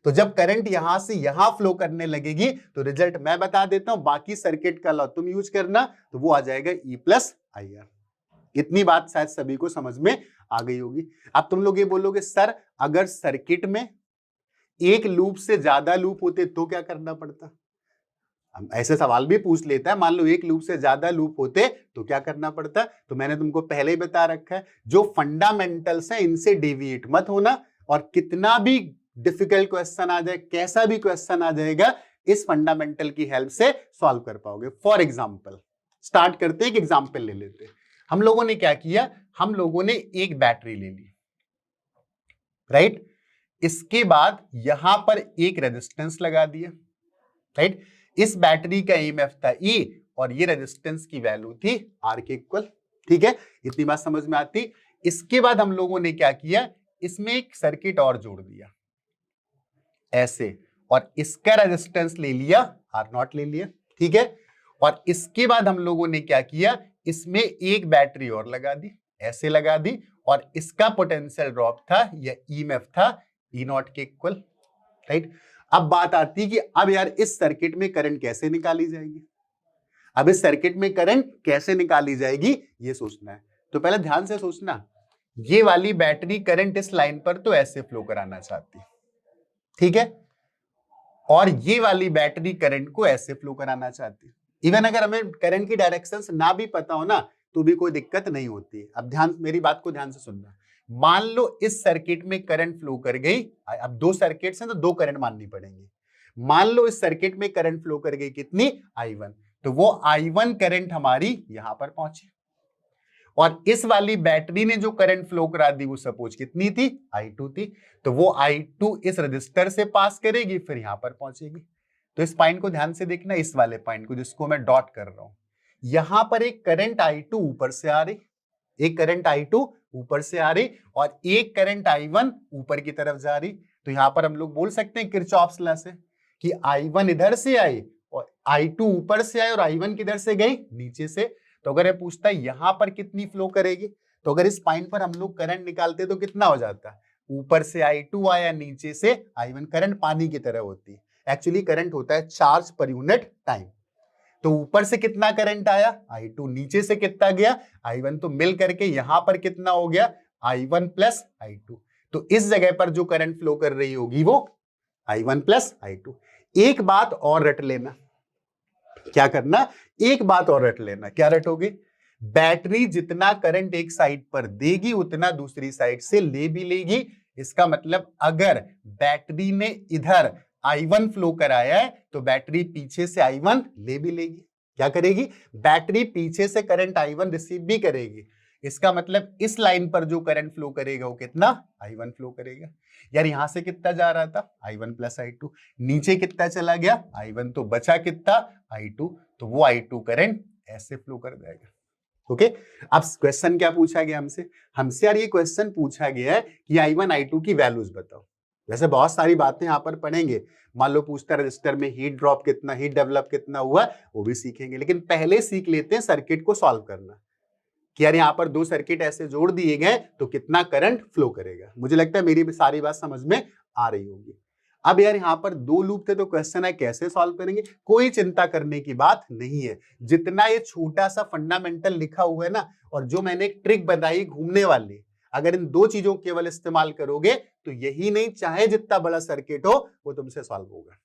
तो जब करंट यहां से यहां फ्लो करने लगेगी तो रिजल्ट मैं बता देता हूं, बाकी सर्किट का लॉ तुम यूज करना, तो वो आ जाएगा ई प्लस आई आर। इतनी बात शायद सभी को समझ में आ गई होगी। अब तुम लोग ये बोलोगे सर अगर सर्किट में एक लूप से ज्यादा लूप होते तो क्या करना पड़ता? हम ऐसे सवाल भी पूछ लेता है, मान लो एक लूप से ज्यादा लूप होते तो क्या करना पड़ता? तो मैंने तुमको पहले ही बता रखा है, जो फंडामेंटल्स है इनसे डेविएट मत होना, और कितना भी डिफिकल्ट क्वेश्चन आ जाए, कैसा भी क्वेश्चन आ जाएगा, इस फंडामेंटल की हेल्प से सॉल्व कर पाओगे। फॉर एग्जाम्पल स्टार्ट करते हैं, एक एग्जाम्पल ले लेते हैं। हम लोगों ने क्या किया? हम लोगों ने एक बैटरी ले ली, राइट। इसके बाद यहां पर एक रेजिस्टेंस लगा दिया, राइट। इस बैटरी का ईएमएफ था ई और ये रेजिस्टेंस की वैल्यू थी आर के इक्वल, ठीक है। इतनी बात समझ में आती। इसके बाद हम लोगों ने क्या किया? इसमें एक सर्किट और जोड़ दिया ऐसे, और इसका रेजिस्टेंस ले लिया, आर नॉट ले लिया, ठीक है। और इसके बाद हम लोगों ने क्या किया? इसमें एक बैटरी और लगा दी, ऐसे लगा दी, और इसका पोटेंशियल ड्रॉप था या ईएमएफ था ई नॉट के इक्वल, राइट। अब बात आती है कि अब यार इस सर्किट में करंट कैसे निकाली जाएगी? अब इस सर्किट में करंट कैसे निकाली जाएगी ये सोचना है। तो पहले ध्यान से सोचना, ये वाली बैटरी करंट इस लाइन पर तो ऐसे फ्लो कराना चाहती, ठीक है, और ये वाली बैटरी करंट को ऐसे फ्लो कराना चाहती। इवन अगर हमें करंट की डायरेक्शंस ना भी पता हो ना तो भी कोई दिक्कत नहीं होती। अब ध्यान, मेरी बात को ध्यान से सुनना। मान लो इस सर्किट में करंट फ्लो कर गई, अब दो सर्किट्स हैं तो दो करंट माननी पड़ेंगी। मान लो इस सर्किट में करंट फ्लो कर गई कितनी? I1, तो वो I1 करंट हमारी यहां पर पहुंची, और इस वाली बैटरी ने जो करंट फ्लो करा दी वो सपोज कितनी थी, I2 थी, तो वो I2 इस रजिस्टर से पास करेगी, फिर यहां पर पहुंचेगी। तो इस पॉइंट को ध्यान से देखना, इस वाले पॉइंट को जिसको मैं डॉट कर रहा हूं, यहां पर एक करंट I2 ऊपर से आ रही, एक करंट I2 ऊपर से आ रही और एक करंट I1 ऊपर की तरफ जा रही। तो यहां पर हम लोग बोल सकते हैं किरचॉफ्स लॉ से कि I1 इधर से आई और I2 ऊपर से आए और I1 किधर से गई, नीचे से। तो अगर ये पूछता है यहां पर कितनी फ्लो करेगी, तो अगर इस पॉइंट पर हम लोग करंट निकालते तो कितना हो जाता, ऊपर से I2 आया, नीचे से I1। करंट पानी की तरह होती है, एक्चुअली करंट होता है चार्ज पर यूनिट टाइम। तो ऊपर से कितना करंट आया I2, नीचे से कितना गया I1, तो मिल करके यहां पर कितना हो गया I1 प्लस I2। तो इस जगह पर जो करंट फ्लो कर रही होगी वो I1 प्लस I2। एक बात और रट लेना, क्या करना, एक बात और रट लेना, क्या रटोगे, बैटरी जितना करंट एक साइड पर देगी उतना दूसरी साइड से ले भी लेगी। इसका मतलब अगर बैटरी ने इधर I1 फ्लो कराया है तो बैटरी पीछे से I1 ले भी लेगी। क्या करेगी, बैटरी पीछे से करंट I1 रिसीव भी करेगी। इसका मतलब इस लाइन पर जो करंट फ्लो करेगा वो कितना I1 फ्लो करेगा। यार यहां से कितना जा रहा था I1 प्लस I2, नीचे कितना चला गया I1, तो बचा कितना I2, तो वो I2 करंट ऐसे फ्लो कर जाएगा। ओके अब क्वेश्चन क्या पूछा गया हमसे यार ये क्वेश्चन पूछा गया है कि I1 I2 की वैल्यूज बताओ। वैसे बहुत सारी बातें यहां पर पढ़ेंगे, मान लो पूछता है रजिस्टर में हीट ड्रॉप कितना, हीट डेवलप कितना हुआ, वो भी सीखेंगे। लेकिन पहले सीख लेते हैं सर्किट को सॉल्व करना कि यार यहाँ पर दो सर्किट ऐसे जोड़ दिए गए तो कितना करंट फ्लो करेगा। मुझे लगता है मेरी भी सारी बात समझ में आ रही होगी। अब यार यहाँ पर दो लूप थे तो क्वेश्चन है कैसे सॉल्व करेंगे, कोई चिंता करने की बात नहीं है। जितना ये छोटा सा फंडामेंटल लिखा हुआ है ना, और जो मैंने एक ट्रिक बताई घूमने वाली, अगर इन दो चीजों को केवल इस्तेमाल करोगे तो यही नहीं, चाहे जितना बड़ा सर्किट हो वो तुमसे सॉल्व होगा।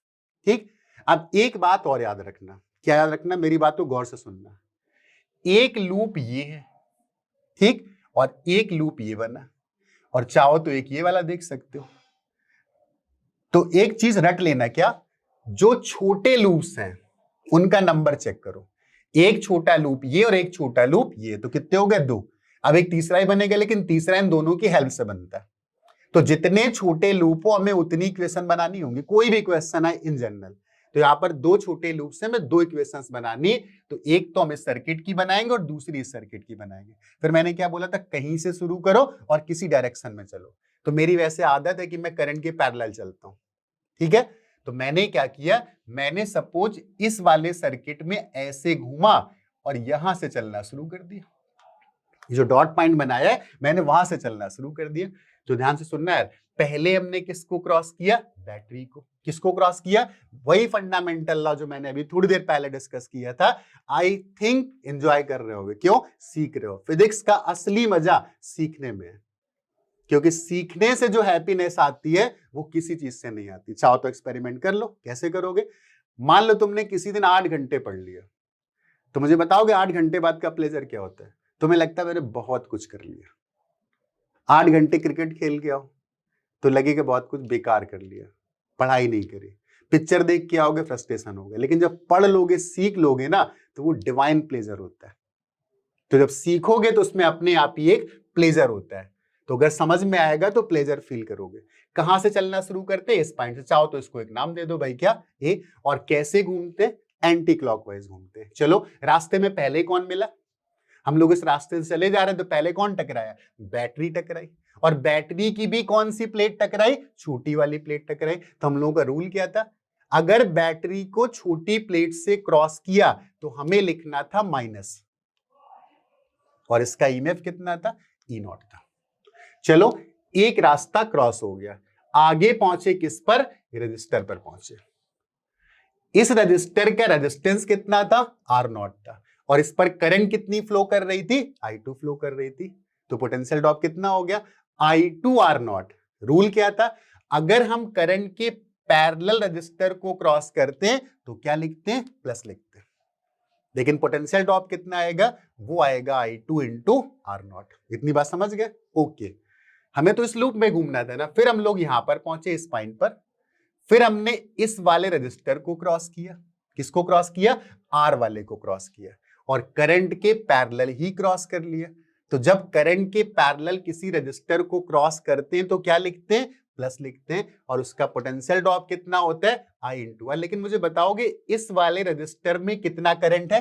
ठीक, अब एक बात और याद रखना, क्या याद रखना, मेरी बात को गौर से सुनना। एक लूप ये है, ठीक, और एक लूप ये बना, और चाहो तो एक ये वाला देख सकते हो। तो एक चीज रट लेना, क्या, जो छोटे लूप्स हैं उनका नंबर चेक करो। एक छोटा लूप ये और एक छोटा लूप ये, तो कितने हो गए, दो। अब एक तीसरा ही बनेगा, लेकिन तीसरा इन दोनों की हेल्प से बनता है। तो जितने छोटे लूप हो हमें उतनी इक्वेशन बनानी होंगी, कोई भी क्वेश्चन है इन जनरल। तो यहां पर दो छोटे लूप से हमें दो इक्वेशंस बनानी, तो एक तो हम इस सर्किट की बनाएंगे और दूसरी इस सर्किट की बनाएंगे। फिर मैंने क्या बोला था, कहीं से शुरू करो और किसी डायरेक्शन में चलो। तो मेरी वैसे आदत है कि मैं करंट के पैरेलल चलता हूं, ठीक है। तो मैंने क्या किया, मैंने सपोज इस वाले सर्किट में ऐसे घूमा और यहां से चलना शुरू कर दिया। जो डॉट पॉइंट बनाया है मैंने वहां से चलना शुरू कर दिया। तो ध्यान से सुनना है, पहले हमने किसको क्रॉस किया, बैटरी को। किसको क्रॉस किया, वही फंडामेंटल लॉ जो मैंने अभी थोड़ी देर पहले डिस्कस किया था। आई थिंक एंजॉय कर रहे होगे, क्यों, सीख रहे हो। फिजिक्स का असली मजा सीखने में है, क्योंकि सीखने से जो हैप्पीनेस आती है वो किसी चीज से नहीं आती। चाहो तो एक्सपेरिमेंट कर लो, कैसे करोगे, मान लो तुमने किसी दिन 8 घंटे पढ़ लिया, तो मुझे बताओगे 8 घंटे बाद का प्लेजर क्या होता है। तुम्हें लगता है मैंने बहुत कुछ कर लिया। 8 घंटे क्रिकेट खेल के आओ तो लगेगा बहुत कुछ बेकार कर लिया, पढ़ाई नहीं करी। पिक्चर देख के आओगे फ्रस्ट्रेशन होगा, लेकिन जब पढ़ लोगे, सीख लोगे ना, तो वो डिवाइन प्लेजर होता है। तो जब सीखोगे तो उसमें अपने आप ही एक प्लेजर होता है। तो अगर समझ में आएगा तो प्लेजर फील करोगे। कहां से चलना शुरू करते हैं, इस पॉइंट से। चाहो तो इसको एक नाम दे दो भाई, क्या, ए। और कैसे घूमते, एंटी क्लॉकवाइज घूमते। चलो, रास्ते में पहले कौन मिला, हम लोग इस रास्ते से चले जा रहे हैं, तो पहले कौन टकराया, बैटरी टकराई। और बैटरी की भी कौन सी प्लेट टकराई, छोटी वाली प्लेट टकराई। तो हम लोगों का रूल क्या था, अगर बैटरी को छोटी प्लेट से क्रॉस किया तो हमें लिखना था माइनस, और इसका ईएमएफ कितना था, E0 था। चलो, एक रास्ता क्रॉस हो गया, आगे पहुंचे किस पर, रजिस्टर पर पहुंचे। इस रजिस्टर का रेजिस्टेंस कितना था, R0 था, और इस पर करंट कितनी फ्लो कर रही थी, I2 फ्लो कर रही थी। तो पोटेंशियल ड्रॉप कितना हो गया, I2 R0। रूल क्या था, अगर हम करंट के पैरेलल रजिस्टर को क्रॉस करते हैं तो क्या लिखते हैं, प्लस लिखते हैं। लेकिन पोटेंशियल ड्रॉप कितना आएगा, वो आएगा I2 इंटू R0। इतनी बात समझ गए, ओके। हमें तो इस लूप में घूमना था ना। फिर हम लोग यहां पर पहुंचे, इस पॉइंट पर। फिर हमने इस वाले रजिस्टर को क्रॉस किया। किसको क्रॉस किया, R वाले को क्रॉस किया, और करंट के पैरेलल ही क्रॉस कर लिया। तो जब करंट के पैरेलल किसी रजिस्टर को क्रॉस करते हैं तो क्या लिखते हैं, प्लस लिखते हैं, और उसका पोटेंशियल ड्रॉप कितना होता है, I इंटू आर। लेकिन मुझे बताओगे इस वाले रजिस्टर में कितना करंट है,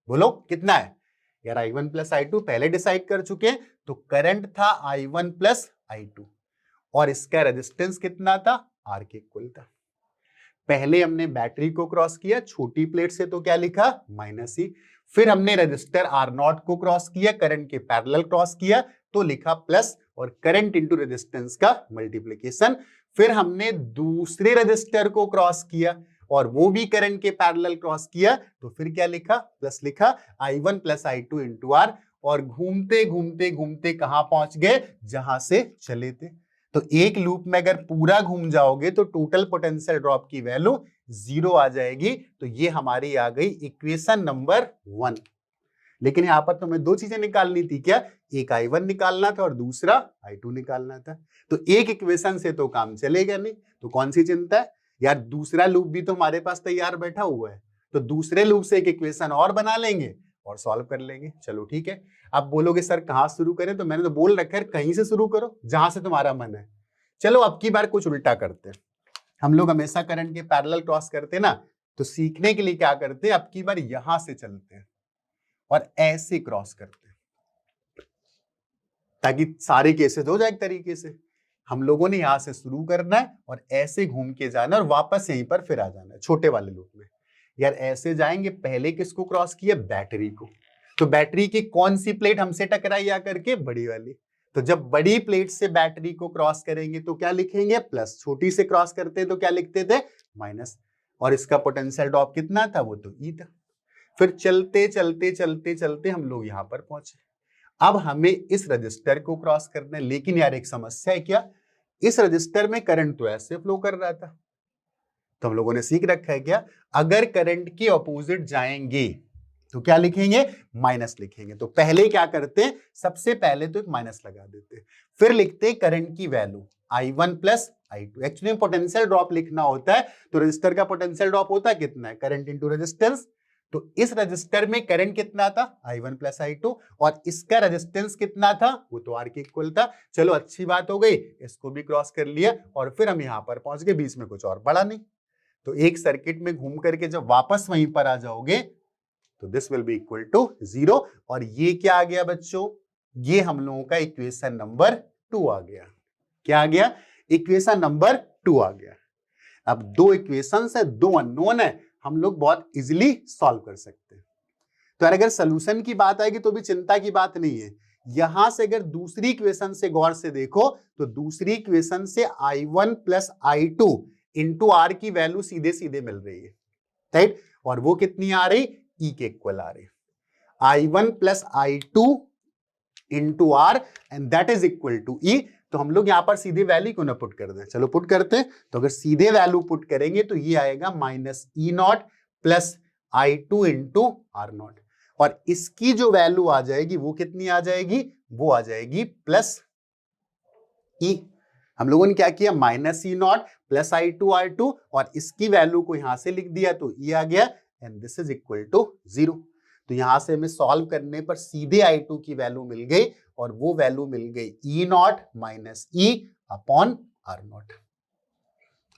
बोलो कितना है यार, I1 प्लस I2 पहले डिसाइड कर चुके हैं, तो करंट था I1 प्लस I2 और इसका रेजिस्टेंस कितना था, R के इक्वल था। पहले हमने बैटरी को क्रॉस किया छोटी प्लेट से, तो क्या लिखा -E, फिर हमने रजिस्टर R0 को क्रॉस किया, करंट के पैरेलल क्रॉस किया तो लिखा प्लस, और करंट इंटू रेजिस्टेंस का मल्टीप्लिकेशन। फिर हमने दूसरे रजिस्टर को क्रॉस किया और वो भी करंट के पैरेलल क्रॉस किया, तो फिर क्या लिखा, प्लस लिखा, I1 plus I2 into are, और घूमते घूमते घूमते कहां पहुंच गए, जहां से चले थे। तो एक लूप में अगर पूरा घूम जाओगे तो टोटल पोटेंशियल ड्रॉप की वैल्यू 0 आ जाएगी। तो ये हमारी आ गई इक्वेशन नंबर 1। लेकिन यहां पर तुम्हें दो चीजें निकालनी थी, क्या, एक I1 निकालना था और दूसरा I2 निकालना था। तो एक इक्वेशन से तो काम चलेगा नहीं, तो कौन सी चिंता है यार, दूसरा लूप भी तो हमारे पास तैयार बैठा हुआ है, तो दूसरे लूप से एक इक्वेशन और बना लेंगे और सॉल्व कर लेंगे। चलो ठीक है। अब बोलोगे सर कहां शुरू करें, तो मैंने तो बोल रखा है कहीं से शुरू करो, जहां से तुम्हारा मन है। चलो अब की बार कुछ उल्टा करते हैं। हम लोग हमेशा करंट के पैरेलल क्रॉस करते हैं ना, तो सीखने के लिए क्या करते हैं, अब की बार यहां से चलते हैं और ऐसे क्रॉस करते हैं, ताकि सारे केसेस हो जाए एक तरीके से। हम लोगों ने यहां से शुरू करना है और ऐसे घूम के जाना और वापस यहीं पर फिर आ जाना है छोटे वाले लूप में। यार ऐसे जाएंगे, पहले किसको क्रॉस किया, बैटरी को, तो बैटरी की कौन सी प्लेट हमसे टकराई आकर के, बड़ी वाली। तो जब बड़ी प्लेट से बैटरी को क्रॉस करेंगे तो क्या लिखेंगे, प्लस, छोटी से क्रॉस करते तो क्या लिखते थे, माइनस, और इसका पोटेंशियल ड्रॉप कितना था, वो तो E था। फिर चलते चलते चलते चलते हम लोग यहां पर पहुंचे। अब हमें इस रजिस्टर को क्रॉस करना है, लेकिन यार एक समस्या है, क्या, इस रजिस्टर में करंट तो ऐसे फ्लो कर रहा था, तो हम लोगों ने सीख रखा है क्या, अगर करंट के ऑपोजिट जाएंगे तो क्या लिखेंगे, माइनस लिखेंगे। तो पहले क्या करते हैं, सबसे पहले तो एक माइनस लगा देते हैं, फिर लिखते हैं करंट की value I1 plus I2। Actually potential drop लिखना होता है, तो रजिस्टर का पोटेंशियल ड्रॉप होता है कितना है, करंट इंटू रेजिस्टेंस। तो इस रजिस्टर में करंट कितना था, I1 प्लस I2, और इसका रेजिस्टेंस कितना था, वो तो R के इक्वल था। चलो अच्छी बात हो गई, इसको भी क्रॉस कर लिया और फिर हम यहां पर पहुंच गए, बीच में कुछ और बड़ा नहीं। तो एक सर्किट में घूम करके जब वापस वहीं पर आ जाओगे तो this will be equal to 0, और ये क्या आ गया बच्चों, ये हम लोगों का इक्वेशन नंबर 2 आ गया। क्या आ गया, इक्वेशन नंबर 2 आ गया। अब दो इक्वेशंस है, दो अननोन है, हम लोग बहुत इजीली सॉल्व कर सकते हैं। तो अगर सॉल्यूशन की बात आएगी तो भी चिंता की बात नहीं है। यहां से अगर दूसरी इक्वेशन से गौर से देखो तो दूसरी इक्वेशन से I1 plus I2 into R की वैल्यू सीधे सीधे मिल रही है, राइट, और वो कितनी आ रही, E के इक्वल आ रही, I1 plus I2 into R and that is equal to E। तो हम लोग यहां पर सीधे वैल्यू को ना पुट कर दें, चलो पुट करते हैं। तो अगर सीधे वैल्यू पुट करेंगे तो ये आएगा -E0 plus I2 into R0, और इसकी जो वैल्यू आ जाएगी वो कितनी आ जाएगी, वो आ जाएगी प्लस E। हम लोगों ने क्या किया, -E0 प्लस I2 R2, और इसकी वैल्यू को यहां से लिख दिया तो E आ गया, and this is equal to 0। तो यहां से हमें सॉल्व करने पर सीधे I2 की वैल्यू मिल गई, और वो वैल्यू मिल गई E0 minus E upon R0।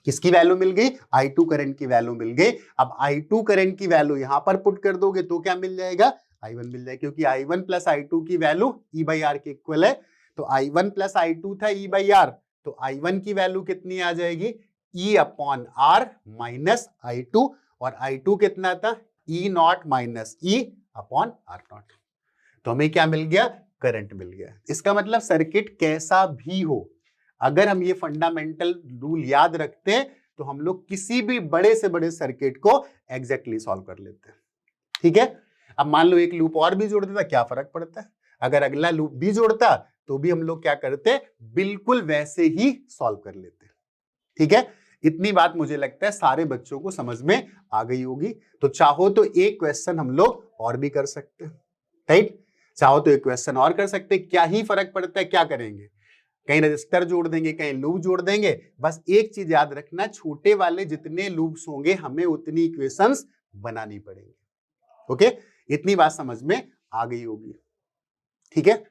किसकी वैल्यू मिल गई, I2 करंट की वैल्यू मिल गई। अब I2 करंट की वैल्यू यहां पर पुट कर दोगे तो क्या मिल जाएगा, I1 मिल जाएगा, क्योंकि I1 प्लस I2 की वैल्यू E बाई R के इक्वल है। तो I1 प्लस I2 था E बाई R, तो I1 की वैल्यू कितनी आ जाएगी, E upon R minus I2, और I2 कितना था, E0 minus E upon R0। तो हमें क्या मिल गया, करंट मिल गया। इसका मतलब सर्किट कैसा भी हो, अगर हम ये फंडामेंटल रूल याद रखते हैं तो हम लोग किसी भी बड़े से बड़े सर्किट को एग्जैक्टली सॉल्व कर लेते हैं। ठीक है, अब मान लो एक लूप और भी जोड़ देता, क्या फर्क पड़ता है, अगर अगला लूप भी जोड़ता तो भी हम लोग क्या करते, बिल्कुल वैसे ही सॉल्व कर लेते। ठीक है, इतनी बात मुझे लगता है सारे बच्चों को समझ में आ गई होगी। तो चाहो तो एक क्वेश्चन हम लोग और भी कर सकते हैं, राइट, चाहो तो एक क्वेश्चन और कर सकते, क्या ही फर्क पड़ता है, क्या करेंगे, कहीं रजिस्टर जोड़ देंगे, कहीं लूप जोड़ देंगे। बस एक चीज याद रखना, छोटे वाले जितने लूप्स होंगे हमें उतनी इक्वेशंस बनानी पड़ेंगी। ओके, इतनी बात समझ में आ गई होगी। ठीक है,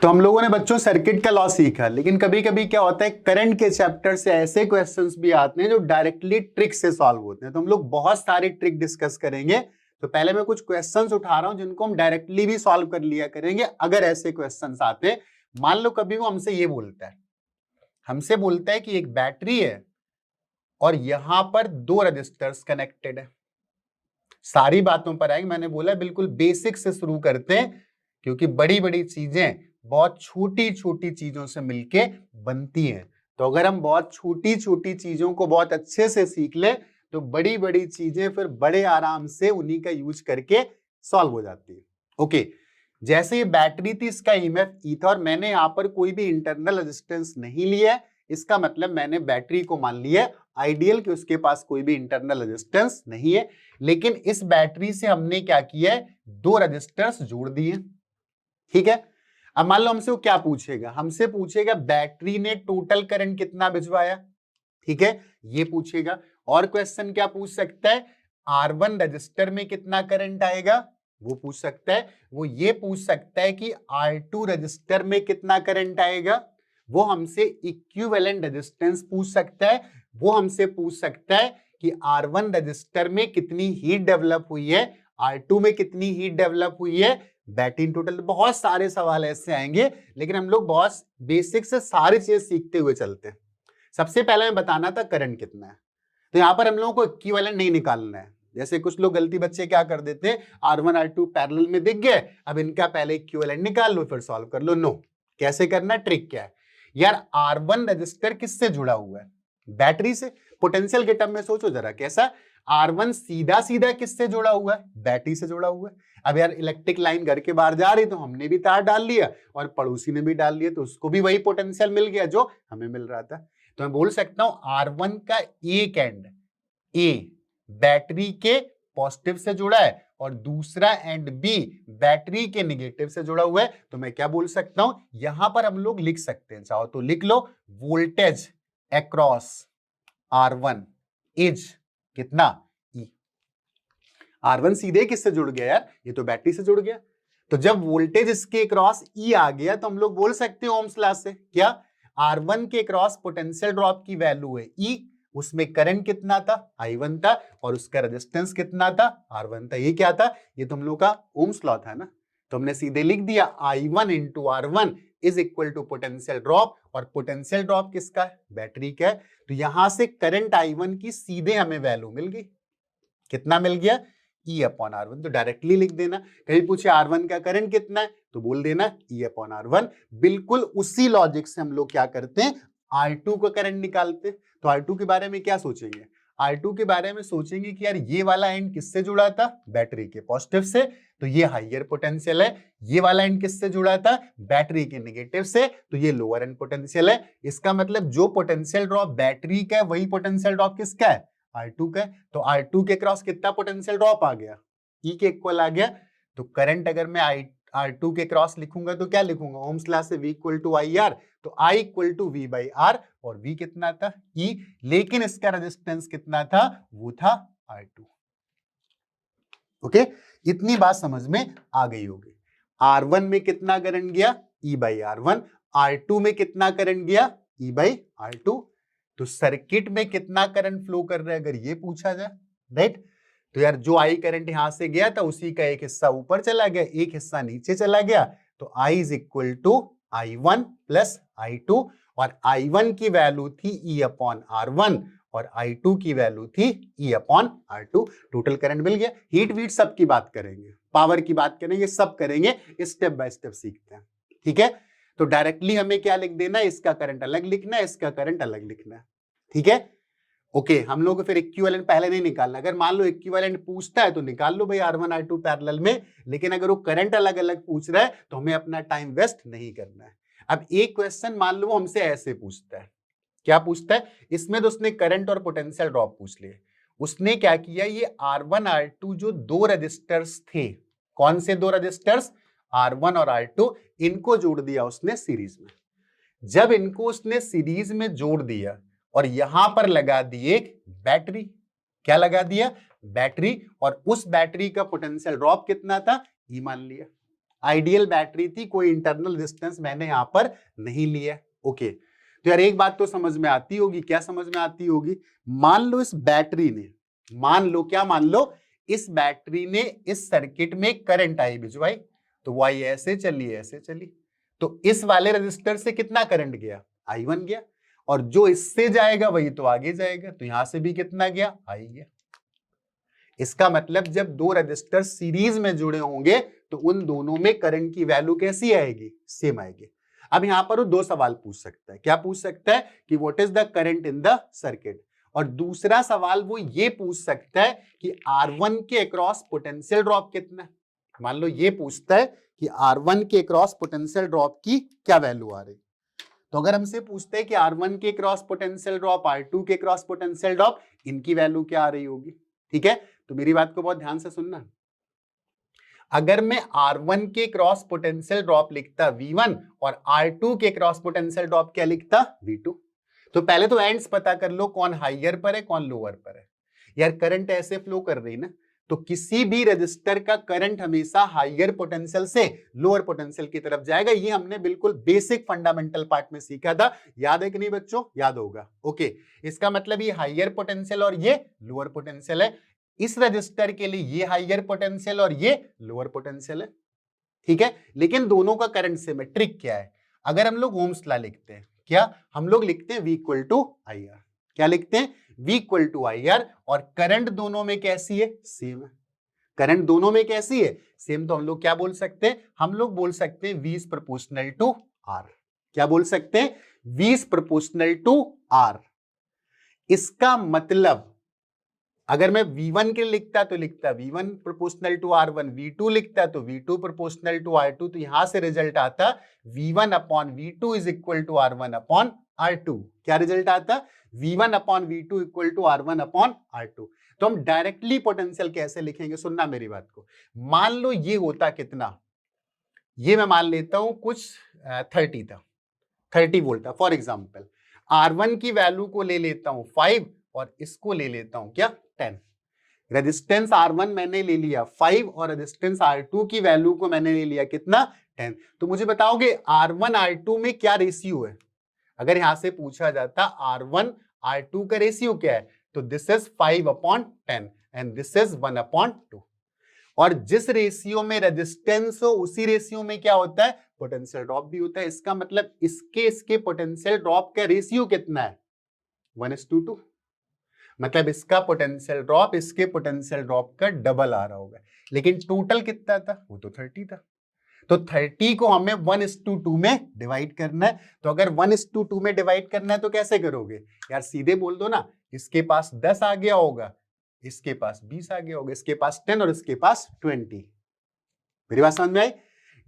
तो हम लोगों ने बच्चों सर्किट का लॉ सीखा, लेकिन कभी कभी क्या होता है करंट के चैप्टर से ऐसे क्वेश्चंस भी आते हैं जो डायरेक्टली ट्रिक से सॉल्व होते हैं। तो हम लोग बहुत सारी ट्रिक डिस्कस करेंगे। तो पहले मैं कुछ क्वेश्चंस उठा रहा हूं जिनको हम डायरेक्टली भी सॉल्व कर लिया करेंगे अगर ऐसे क्वेश्चंस आते। मान लो कभी वो हमसे ये बोलता है कि एक बैटरी है और यहां पर 2 रजिस्टर्स कनेक्टेड है। सारी बातों पर आएंगे, मैंने बोला बिल्कुल बेसिक से शुरू करते हैं, क्योंकि बड़ी बड़ी चीजें बहुत छोटी छोटी चीजों से मिलके बनती हैं। तो अगर हम बहुत छोटी छोटी चीजों को बहुत अच्छे से सीख ले तो बड़ी बड़ी चीजें फिर बड़े आराम से उन्हीं का यूज करके सॉल्व हो जाती है। ओके, जैसे ये बैटरी थी, इसका ईएमएफ ई था और मैंने यहां पर कोई भी इंटरनल रेजिस्टेंस नहीं लिया है। इसका मतलब मैंने बैटरी को मान लिया आइडियल कि उसके पास कोई भी इंटरनल रेजिस्टेंस नहीं है। लेकिन इस बैटरी से हमने क्या किया है, 2 रजिस्टर्स जोड़ दिए। ठीक है, अब मान लो हमसे वो क्या पूछेगा, हमसे पूछेगा बैटरी ने टोटल करंट कितना भिजवाया। ठीक है, ये पूछेगा। और क्वेश्चन क्या पूछ सकता है, R1 रजिस्टर में कितना करंट आएगा, वो पूछ सकता है। वो ये पूछ सकता है कि R2 रजिस्टर में कितना करंट आएगा। वो हमसे इक्विवेलेंट रेजिस्टेंस पूछ सकता है। वो हमसे पूछ सकता है कि R1 रजिस्टर में कितनी हीट डेवलप हुई है, R2 में कितनी हीट डेवलप हुई है, बैटरी इन टोटल। बहुत सारे सवाल ऐसे आएंगे, लेकिन हम लोग बहुत बेसिक से सारी चीजें सीखते हुए चलते हैं। सबसे पहले मैं बताना था करंट कितना है। तो यहां पर हम लोगों को इक्विवेलेंट नहीं निकालना है। जैसे कुछ लोग गलती बच्चे क्या कर देते हैं, R1 R2 पैरेलल में दिख गए, अब इनका पहले इक्विवेलेंट निकाल लो फिर सॉल्व कर लो। नो, कैसे करना, ट्रिक क्या है यार। R1 रजिस्टर किससे जुड़ा हुआ है, बैटरी से। पोटेंशियल के टर्म में सोचो जरा कैसा, R1 सीधा सीधा किससे जुड़ा हुआ है, बैटरी से जुड़ा हुआ है। अब यार इलेक्ट्रिक लाइन घर के बाहर जा रही तो हमने भी तार डाल लिया और पड़ोसी ने भी डाल लिया, तो उसको भी वही पोटेंशियल मिल गया जो हमें मिल रहा था। तो मैं बोल सकता हूं R1 का एक एंड ए बैटरी के पॉजिटिव से जुड़ा है और दूसरा एंड बी बैटरी के नेगेटिव से जुड़ा हुआ है। तो मैं क्या बोल सकता हूं, यहां पर हम लोग लिख सकते हैं, चाहो तो लिख लो, वोल्टेज अक्रॉस R1 इज कितना, E। R1 सीधे किससे जुड़ गया यार, ये तो बैटरी से जुड़ गया। तो जब वोल्टेज इसके क्रॉस E आ गया तो हम लोग बोल सकते हैं ओम्स लॉ से क्या, R1 के क्रॉस पोटेंशियल ड्रॉप की वैल्यू है E, उसमें करंट कितना था, I1 था, और उसका रेजिस्टेंस कितना था, R1 था। ये क्या था, ये तो हम लोग का ओम्स लॉ था ना। तो हमने सीधे लिख दिया I1 into R1 is equal to potential drop, और पोटेंशियल ड्रॉप किसका है, बैटरी का है। तो यहां से करंट I1 की सीधे हमें वैल्यू मिल गई, कितना मिल गया, E अपॉन R1। तो डायरेक्टली लिख देना। कहीं पूछे R1 का करंट कितना है तो बोल देना E अपॉन R1। बिल्कुल उसी लॉजिक से हम लोग क्या करते हैं, R2 का करंट निकालते। तो R2 के बारे में क्या सोचेंगे, R2 के बारे में सोचेंगे कि यार ये वाला एंड किससे जुड़ा था, बैटरी के पॉजिटिव से, तो ये हाइयर पोटेंशियल है। ये वाला एंड किससे जुड़ा था, बैटरी के नेगेटिव से, तो ये लोअर एंड पोटेंशियल है। इसका मतलब जो पोटेंशियल ड्रॉप बैटरी का है वही पोटेंशियल ड्रॉप किसका है, R2 का है। तो R2 के क्रॉस कितना पोटेंशियल ड्रॉप आ गया, E के इक्वल आ गया। तो करंट अगर मैं R2 के क्रॉस लिखूंगा तो क्या लिखूंगा, ओम्स लॉ से V इक्वल टू IR, तो I equal to V by R, और V कितना था, E, लेकिन इसका रेजिस्टेंस कितना था, वो था R2। ओके, इतनी बात समझ में आ गई होगी। R1 में कितना करंट गया, E बाई R1, R2 में कितना करंट गया, E बाई R2। तो सर्किट में कितना करंट फ्लो कर रहा है अगर ये पूछा जाए, राइट। तो यार जो आई करंट यहां से गया था उसी का एक हिस्सा ऊपर चला गया, एक हिस्सा नीचे चला गया। तो I is equal to I1 plus I2, और I1 की वैल्यू थी E अपॉन R1 और I2 की वैल्यू थी E upon R2। Total current मिल गया। हीट वीट सब की बात करेंगे, पावर की बात करेंगे, सब करेंगे, स्टेप बाय स्टेप सीखते हैं। ठीक है, तो डायरेक्टली हमें क्या लिख देना है, इसका करंट अलग लिखना है, इसका करंट अलग लिखना है। ठीक है, ओके। हम लोग को फिर इक्विवेलेंट पहले नहीं निकालना। अगर मान लो इक्विवेलेंट पूछता है तो निकाल लो भाई R1 R2 पैरेलल में, लेकिन अगर वो करंट अलग अलग पूछ रहा है तो हमें अपना टाइम वेस्ट नहीं करना है। अब एक क्वेश्चन मान लो वो हमसे ऐसे पूछता है, क्या पूछता है, इसमें तो उसने करंट और पोटेंशियल ड्रॉप पूछ लिए। उसने क्या किया, ये R1 R2 जो 2 रजिस्टर्स थे, कौन से 2 रजिस्टर्स, R1 और R2, इनको जोड़ दिया उसने सीरीज में। जब इनको उसने सीरीज में जोड़ दिया और यहां पर लगा दी एक बैटरी, क्या लगा दिया, बैटरी, और उस बैटरी का पोटेंशियल ड्रॉप कितना था, E मान लिया। आइडियल बैटरी थी, कोई इंटरनल रेजिस्टेंस मैंने यहां पर नहीं लिया। ओके, तो यार एक बात तो समझ में आती होगी, क्या समझ में आती होगी? मान लो इस बैटरी ने, मान लो क्या, मान लो इस बैटरी ने इस सर्किट में करंट आई भिजवाई, तो वो आई ऐसे चली ऐसे चली, तो इस वाले रजिस्टर से कितना करंट गया? I1 गया, और जो इससे जाएगा वही तो आगे जाएगा, तो यहां से भी कितना गया? I गया। इसका मतलब जब दो रजिस्टर सीरीज में जुड़े होंगे तो उन दोनों में करंट की वैल्यू कैसी आएगी? सेम आएगी। अब यहां पर वो दो सवाल पूछ सकता है, क्या पूछ सकता है कि what is the current in the circuit, और दूसरा सवाल वो ये पूछ सकता है कि R1 के अक्रॉस पोटेंशियल ड्रॉप कितना है। मान लो ये पूछता है कि R1 के अक्रॉस पोटेंशियल ड्रॉप की क्या वैल्यू आ रही, तो अगर हमसे पूछते हैं कि R1 के क्रॉस पोटेंशियल ड्रॉप, R2 के क्रॉस पोटेंशियल ड्रॉप, इनकी वैल्यू क्या आ रही होगी? ठीक है, तो मेरी बात को बहुत ध्यान से सुनना। अगर मैं R1 के क्रॉस पोटेंशियल ड्रॉप लिखता V1 और R2 के क्रॉस पोटेंशियल ड्रॉप क्या लिखता? V2। तो पहले तो एंड्स पता कर लो, कौन हाइयर पर है कौन लोअर पर है। यार करंट ऐसे फ्लो कर रही ना, तो किसी भी रजिस्टर का करंट हमेशा हाइयर पोटेंशियल से लोअर पोटेंशियल की तरफ जाएगा। ये हमने बिल्कुल बेसिक फंडामेंटल पार्ट में सीखा था, याद है कि नहीं बच्चों? याद होगा। ओके, इसका मतलब ये हाइयर पोटेंशियल और ये लोअर पोटेंशियल है। इस रजिस्टर के लिए ये हाइयर पोटेंशियल और ये लोअर पोटेंशियल है, ठीक है, लेकिन दोनों का करंट सेम है। ट्रिक क्या है? अगर हम लोग ओम्स लॉ लिखते हैं, क्या हम लोग लिखते हैं V equal to I R. क्या लिखते हैं? V equal to I R, और करंट दोनों में कैसी है? सेम है। करंट दोनों में कैसी है? सेम। तो हम लोग क्या बोल सकते हैं? हम लोग बोल सकते हैं V is proportional to R। क्या बोल सकते हैं? V is proportional to R। इसका मतलब अगर मैं V1 के लिखता तो लिखता V1 proportional to R1, V2 लिखता तो V2 प्रोपोर्शनल टू R2, तो यहां से रिजल्ट आता V1 upon V2 is equal to R1 upon R2। क्या रिजल्ट आता? V1 upon V2 equal to R1 upon R2। तो हम डायरेक्टली पोटेंशियल कैसे लिखेंगे? सुनना मेरी बात को। मान लो ये होता कितना, ये मैं मान लेता हूं कुछ 30 था, 30 वोल्ट था फॉर एग्जाम्पल। R1 की वैल्यू को ले लेता हूं 5 और इसको ले लेता हूं क्या? 10। रेजिस्टेंस R1 मैंने ले लिया 5 और रेजिस्टेंस R2 की वैल्यू को मैंने ले लिया कितना? 10। तो मुझे बताओगे R1 R2 में क्या रेशियो है? अगर यहां से पूछा जाता R1 R2 का रेशियो क्या है, तो this is 5 upon 10 and this is 1 upon 2। और जिस रेशियो में रेजिस्टेंस हो उसी रेशियो में क्या होता है? पोटेंशियल ड्रॉप भी होता है। इसका मतलब इसके पोटेंशियल ड्रॉप का रेशियो कितना है? 1:2। मतलब इसका पोटेंशियल ड्रॉप इसके पोटेंशियल ड्रॉप का डबल आ रहा होगा, लेकिन टोटल कितना था? वो तो 30 था। तो 30 को हमें 1:2 में डिवाइड करना है। तो अगर 1:2 में डिवाइड करना है तो कैसे करोगे? यार सीधे बोल दो ना, इसके पास 10 आ गया होगा, इसके पास 20 आ गया होगा, इसके पास 10 और इसके पास 20। मेरी बात समझ में आई?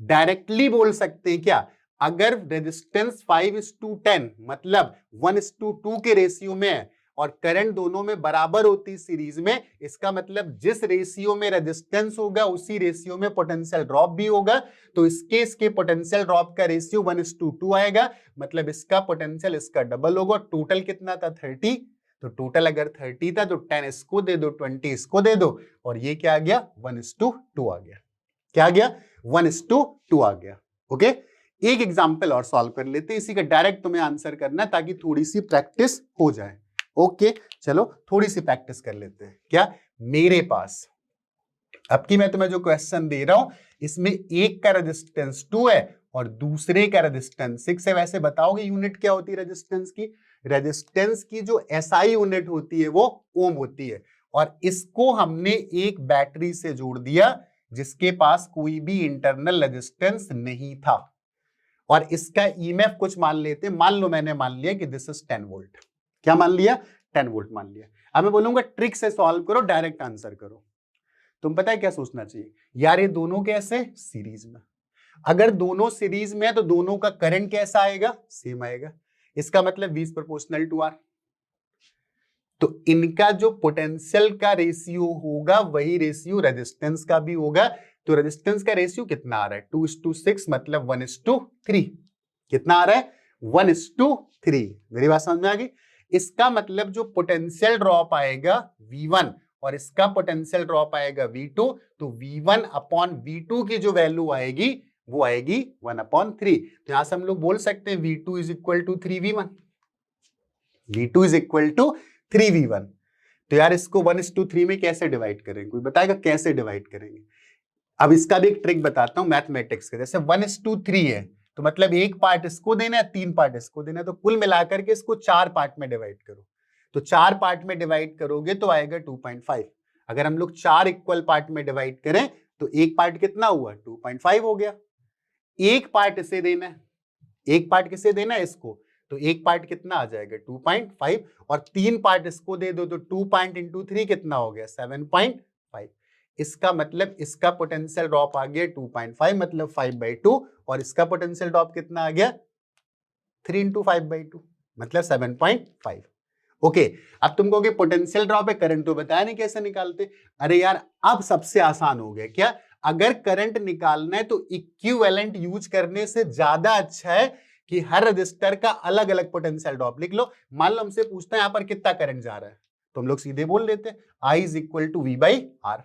डायरेक्टली बोल सकते हैं क्या? अगर रेजिस्टेंस 5:10 मतलब 1:2 के रेशियो में है और करंट दोनों में बराबर होती सीरीज में, इसका मतलब जिस रेशियो में रेजिस्टेंस होगा उसी रेशियो में पोटेंशियल ड्रॉप भी होगा। तो इसके पोटेंशियल ड्रॉप का रेशियो 1:2 आएगा, मतलब इसका पोटेंशियल इसका डबल होगा। टोटल कितना था? 30। तो टोटल अगर 30 था तो 10 इसको दे दो, 20 इसको दे दो, और ये क्या आ गया? 1:2 आ गया। क्या आ गया? 1:2 आ गया। ओके, एक एग्जांपल और सॉल्व कर लेते हैं, इसी का डायरेक्ट तुम्हें आंसर करना है ताकि थोड़ी सी प्रैक्टिस हो जाए। ओके, चलो थोड़ी सी प्रैक्टिस कर लेते हैं। क्या मेरे पास अब की मैं तुम्हें जो क्वेश्चन दे रहा हूं इसमें एक का रेजिस्टेंस 2 है और दूसरे का रेजिस्टेंस 6 है। वैसे बताओगे यूनिट क्या होती है रेजिस्टेंस की? रेजिस्टेंस की जो SI यूनिट होती है वो ओम होती है, और इसको हमने एक बैटरी से जोड़ दिया जिसके पास कोई भी इंटरनल रेजिस्टेंस नहीं था, और इसका EMF कुछ मान लेते हैं। मान लो मैंने मान लिया कि दिस इज 10 वोल्ट। क्या मान लिया? 10 वोल्ट मान लिया। अब मैं बोलूंगा ट्रिक से सॉल्व करो, डायरेक्ट आंसर करो। तुम पता है क्या सोचना चाहिए? यार ये दोनों कैसे? सीरीज में। अगर दोनों सीरीज में है तो दोनों का करंट कैसा आएगा? सेम आएगा। इसका मतलब V is proportional to R। तो इनका जो पोटेंशियल का रेशियो होगा वही रेशियो रेजिस्टेंस का भी होगा। तो रेजिस्टेंस का रेशियो कितना आ रहा है? 2:6, मतलब 1:3। कितना आ रहा है? 1:3। मेरी बात समझ में आ गई? इसका मतलब जो पोटेंशियल ड्रॉप आएगा V1 और इसका पोटेंशियल ड्रॉप आएगा V2, तो V1 अपॉन V2 की जो वैल्यू आएगी वो आएगी 1/3। तो यहां से हम लोग बोल सकते हैं V2 is equal to 3V1। V2 is equal to 3V1। तो यार इसको 1:3 में कैसे डिवाइड करेंगे, कोई बताएगा कैसे डिवाइड करेंगे? अब इसका भी एक ट्रिक बताता हूं मैथमेटिक्स के। जैसे 1:3 है तो मतलब एक पार्ट इसको देना है, 3 पार्ट इसको देना है, तो कुल मिलाकर के इसको 4 पार्ट में डिवाइड करो। तो 4 पार्ट में डिवाइड करोगे तो आएगा 2.5। अगर हम लोग 4 इक्वल पार्ट में डिवाइड करें तो एक पार्ट कितना हुआ, 2.5 हो गया। एक पार्ट इसे देना है, एक पार्ट किसे देना है, इसको, तो एक पार्ट कितना आ जाएगा 2.5, और 3 पार्ट इसको दे दो तो 2 पॉइंट इंटू 3 कितना हो गया 7.5। इसका मतलब इसका पोटेंशियल ड्रॉप आ गया 2.5 मतलब 5/2, और इसका पोटेंशियल ड्रॉप कितना आ गया 3 इंटू 5/2 मतलब 7.5। ओके, अब तुम कहोगे पोटेंशियल ड्रॉप है, करंट तो बताया नहीं कैसे निकालते। अरे यार अब सबसे आसान हो गया। क्या? अगर करंट निकालना है तो इक्विवेलेंट यूज करने से ज्यादा अच्छा है कि हर रजिस्टर का अलग अलग पोटेंशियल ड्रॉप लिख लो। मान लो हमसे पूछता है यहाँ पर कितना करंट जा रहा है, तो हम लोग सीधे बोल देते हैं I is equal to V/R।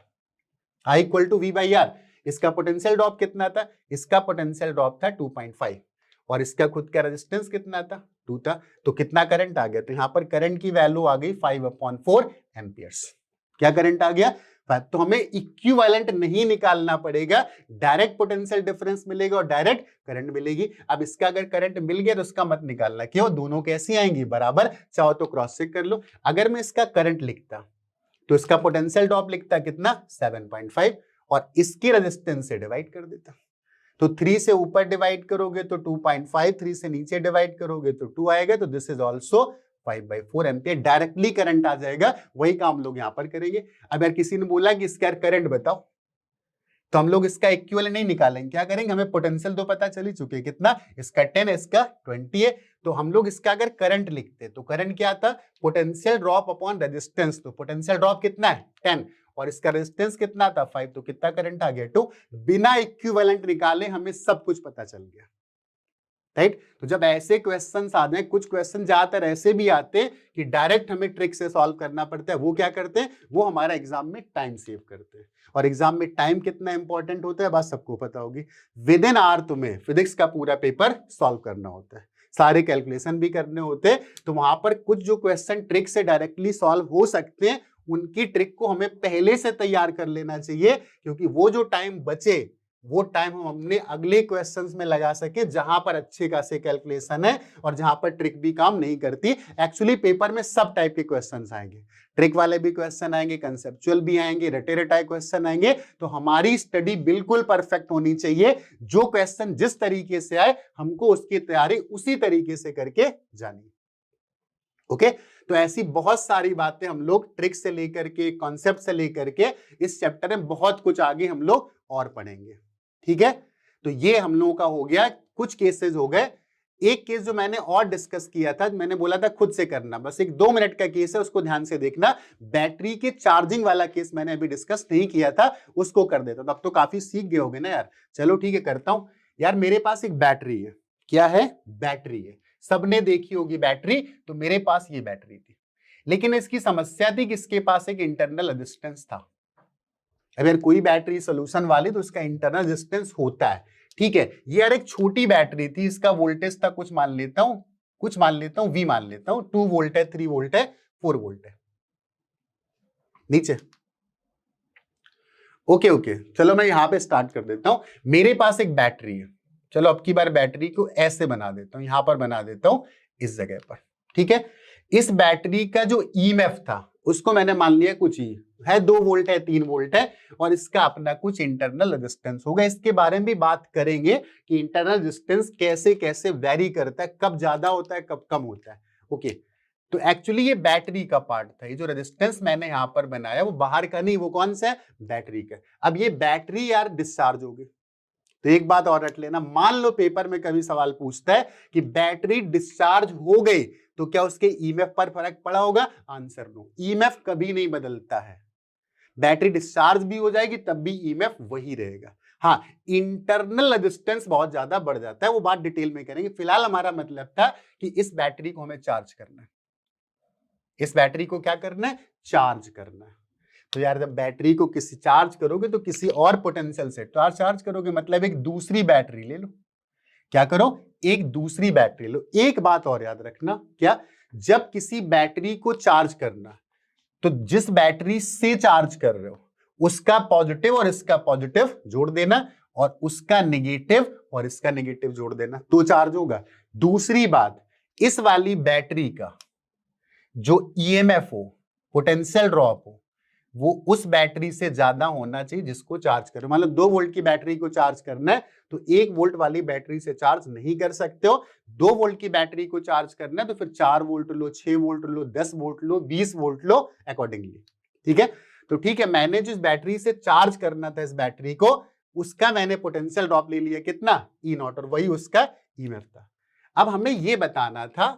I equal to V/R। इसका पोटेंशियल ड्रॉप कितना था, इसका पोटेंशियल ड्रॉप था 2.5, और इसका खुद का रेजिस्टेंस कितना था 2 था। तो कितना करंट आ गया, तो यहां पर करंट की वैल्यू आ गई 5/4 एम्पियर्स। क्या करंट आ गया 5। तो हमें इक्विवेलेंट नहीं निकालना पड़ेगा, डायरेक्ट पोटेंशियल डिफरेंस मिलेगा और डायरेक्ट करंट मिलेगी। अब इसका अगर करंट मिल गया तो उसका मत निकालना, क्यों, दोनों कैसी आएंगी बराबर। चाहो तो क्रॉस चेक कर लो। अगर मैं इसका करंट लिखता तो इसका पोटेंशियल ड्रॉप लिखता कितना 7.5, और इसकी रेजिस्टेंस से डिवाइड कर देता। तो 3 से ऊपर डिवाइड करोगे तो 2.5, 3 से नीचे डिवाइड करोगे तो 2 आएगा। तो this is also 5/4 ampere. Directly current आ जाएगा, वही काम लोग यहां पर करेंगे। अब यार किसी ने बोला कि इसका करंट बताओ, तो हम लोग इसका इक्विवेलेंट नहीं निकालेंगे, क्या करेंगे, हमें पोटेंशियल तो पता चल ही चुके, कितना, इसका 10 है, इसका 20 है। तो हम लोग इसका अगर करंट लिखते तो करंट क्या था, पोटेंशियल ड्रॉप अपॉन रेजिस्टेंस। तो पोटेंशियल ड्रॉप कितना है 10, और इसका रेजिस्टेंस कितना था 5, तो कितना करंट आ गया 2। बिना इक्विवेलेंट निकाले हमें सब कुछ पता चल गया, राइट। तो जब ऐसे क्वेश्चंस आते हैं, कुछ क्वेश्चन ज्यादातर ऐसे भी आते हैं कि डायरेक्ट हमें ट्रिक से सॉल्व करना पड़ता है। वो क्या करते हैं, वो हमारा एग्जाम में टाइम सेव करते हैं। और एग्जाम में टाइम कितना इंपॉर्टेंट होता है बात सबको पता होगी। विद इन आवर तुम्हें फिजिक्स का पूरा पेपर सॉल्व करना होता है, सारे कैलकुलेशन भी करने होते हैं। तो वहां पर कुछ जो क्वेश्चन ट्रिक से डायरेक्टली सॉल्व हो सकते हैं, उनकी ट्रिक को हमें पहले से तैयार कर लेना चाहिए, क्योंकि वो जो टाइम बचे वो टाइम हम अपने अगले क्वेश्चंस में लगा सके, जहां पर अच्छे खासे कैलकुलेशन है और जहां पर ट्रिक भी काम नहीं करती। एक्चुअली पेपर में सब टाइप के क्वेश्चंस आएंगे, ट्रिक वाले भी क्वेश्चन आएंगे, कंसेप्चुअल भी आएंगे, रटे रटाए क्वेश्चन आएंगे। तो हमारी स्टडी बिल्कुल परफेक्ट होनी चाहिए। जो क्वेश्चन जिस तरीके से आए हमको उसकी तैयारी उसी तरीके से करके जानी। ओके, तो ऐसी बहुत सारी बातें हम लोग ट्रिक से लेकर के, कॉन्सेप्ट से लेकर के इस चैप्टर में बहुत कुछ आगे हम लोग और पढ़ेंगे। ठीक है, तो ये हम लोगों का हो गया, कुछ केसेस हो गए। एक केस जो मैंने और डिस्कस किया था, मैंने बोला था खुद से करना, बस एक 2 मिनट का केस है, उसको ध्यान से देखना। बैटरी के चार्जिंग वाला केस मैंने अभी डिस्कस नहीं किया था, उसको कर देता। तो अब तो काफी सीख गए होगे ना यार। चलो ठीक है, करता हूं। यार मेरे पास एक बैटरी है, क्या है, बैटरी है, सबने देखी होगी बैटरी। तो मेरे पास ये बैटरी थी, लेकिन इसकी समस्या थी कि इसके पास एक इंटरनल रेजिस्टेंस था। अगर कोई बैटरी सोल्यूशन वाली तो उसका इंटरनल रेजिस्टेंस होता है, ठीक है। ये यार एक छोटी बैटरी थी, इसका वोल्टेज था कुछ मान लेता हूं, V मान लेता हूं, 2 वोल्ट है, 3 वोल्ट है, 4 वोल्ट है नीचे। ओके, चलो मैं यहां पे स्टार्ट कर देता हूं। मेरे पास एक बैटरी है, चलो अब की बार बैटरी को ऐसे बना देता हूं, यहां पर बना देता हूं इस जगह पर, ठीक है। इस बैटरी का जो ईएमएफ था उसको मैंने मान लिया कुछ ही है, 2 वोल्ट है, 3 वोल्ट है, और इसका अपना कुछ इंटरनल रेजिस्टेंस होगा। इसके बारे में भी बात करेंगे कि इंटरनल रेजिस्टेंस कैसे कैसे वेरी करता है, कब ज्यादा होता है, कब कम होता है। ओके, तो एक्चुअली ये बैटरी का पार्ट था, ये जो रेजिस्टेंस मैंने यहां पर बनाया वो बाहर का नहीं, वो कौन सा है, बैटरी का। अब ये बैटरी यार डिस्चार्ज हो गई, तो एक बात और रख लेना, मान लो पेपर में कभी सवाल पूछता है कि बैटरी डिस्चार्ज हो गई तो क्या उसके ईएमएफ पर फर्क पड़ा होगा, आंसर नो, ईएमएफ कभी नहीं बदलता है। बैटरी डिस्चार्ज भी हो जाएगी तब भी ईएमएफ वही रहेगा। हाँ, इंटरनल रेजिस्टेंस बहुत ज्यादा बढ़ जाता है, वो बात डिटेल में करेंगे। फिलहाल हमारा मतलब था कि इस बैटरी को हमें चार्ज करना है, इस बैटरी को क्या करना है, चार्ज करना है। तो यार जब बैटरी को किसी चार्ज करोगे तो किसी और पोटेंशियल से चार्ज करोगे, मतलब एक दूसरी बैटरी ले लो। क्या करो, एक दूसरी बैटरी लो। एक बात और याद रखना, क्या, जब किसी बैटरी को चार्ज करना तो जिस बैटरी से चार्ज कर रहे हो उसका पॉजिटिव और इसका पॉजिटिव जोड़ देना, और उसका नेगेटिव और इसका नेगेटिव जोड़ देना, तो चार्ज होगा। दूसरी बात, इस वाली बैटरी का जो ईएमएफ हो, पोटेंशियल ड्रॉप हो, वो उस बैटरी से ज्यादा होना चाहिए जिसको चार्ज करो। मतलब 2 वोल्ट की बैटरी को चार्ज करना है तो 1 वोल्ट वाली बैटरी से चार्ज नहीं कर सकते हो। 2 वोल्ट की बैटरी को चार्ज करना है तो फिर 4 वोल्ट लो, 6 वोल्ट लो, 10 वोल्ट लो, 20 वोल्ट लो अकॉर्डिंगली। ठीक है, तो ठीक है, मैंने जिस बैटरी से चार्ज करना था इस बैटरी को, उसका मैंने पोटेंशियल ड्रॉप ले लिया कितना, ई नॉट, और वही उसका ईएमएफ था। अब हमें यह बताना था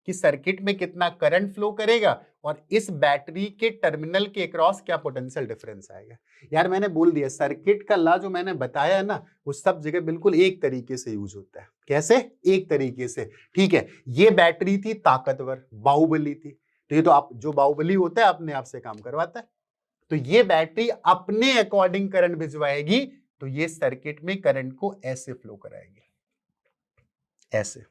कि सर्किट में कितना करंट फ्लो करेगा और इस बैटरी के टर्मिनल के अक्रॉस क्या पोटेंशियल डिफरेंस आएगा। यार मैंने बोल दिया, सर्किट का लॉ जो मैंने बताया है ना, वो सब जगह बिल्कुल एक तरीके से यूज होता है। कैसे, एक तरीके से। ठीक है, ये बैटरी थी ताकतवर, बाहुबली थी, तो ये तो आप, जो बाहुबली होता है अपने आप से काम करवाता है, तो ये बैटरी अपने अकॉर्डिंग करंट भिजवाएगी, तो ये सर्किट में करंट को ऐसे फ्लो कराएगी, ऐसे।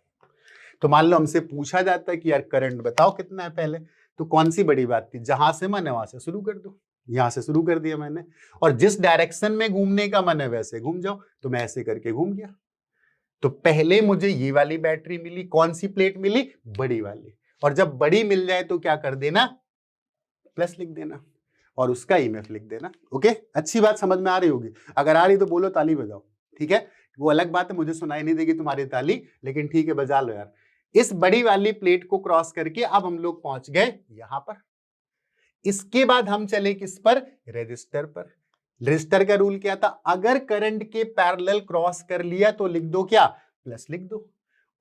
तो मान लो हमसे पूछा जाता है कि यार करंट बताओ कितना है पहले, तो कौन सी बड़ी बात थी, जहां से मन है वहां से शुरू कर दो। यहां से शुरू कर दिया मैंने, और जिस डायरेक्शन में घूमने का मन है वैसे घूम जाओ, तो मैं ऐसे करके घूम गया। तो पहले मुझे ये वाली बैटरी मिली, कौन सी प्लेट मिली, बड़ी वाली, और जब बड़ी मिल जाए तो क्या कर देना, प्लस लिख देना और उसका ईएमएफ लिख देना। ओके, अच्छी बात समझ में आ रही होगी, अगर आ रही तो बोलो ताली बजाओ। ठीक है, वो अलग बात है, मुझे सुनाई नहीं देगी तुम्हारी ताली, लेकिन ठीक है बजा लो यार। इस बड़ी वाली प्लेट को क्रॉस करके अब हम लोग पहुंच गए यहां पर। इसके बाद हम चले किस पर, रेजिस्टर पर। रेजिस्टर का रूल क्या था, अगर करंट के पैरेलल क्रॉस कर लिया तो लिख दो क्या, प्लस लिख दो।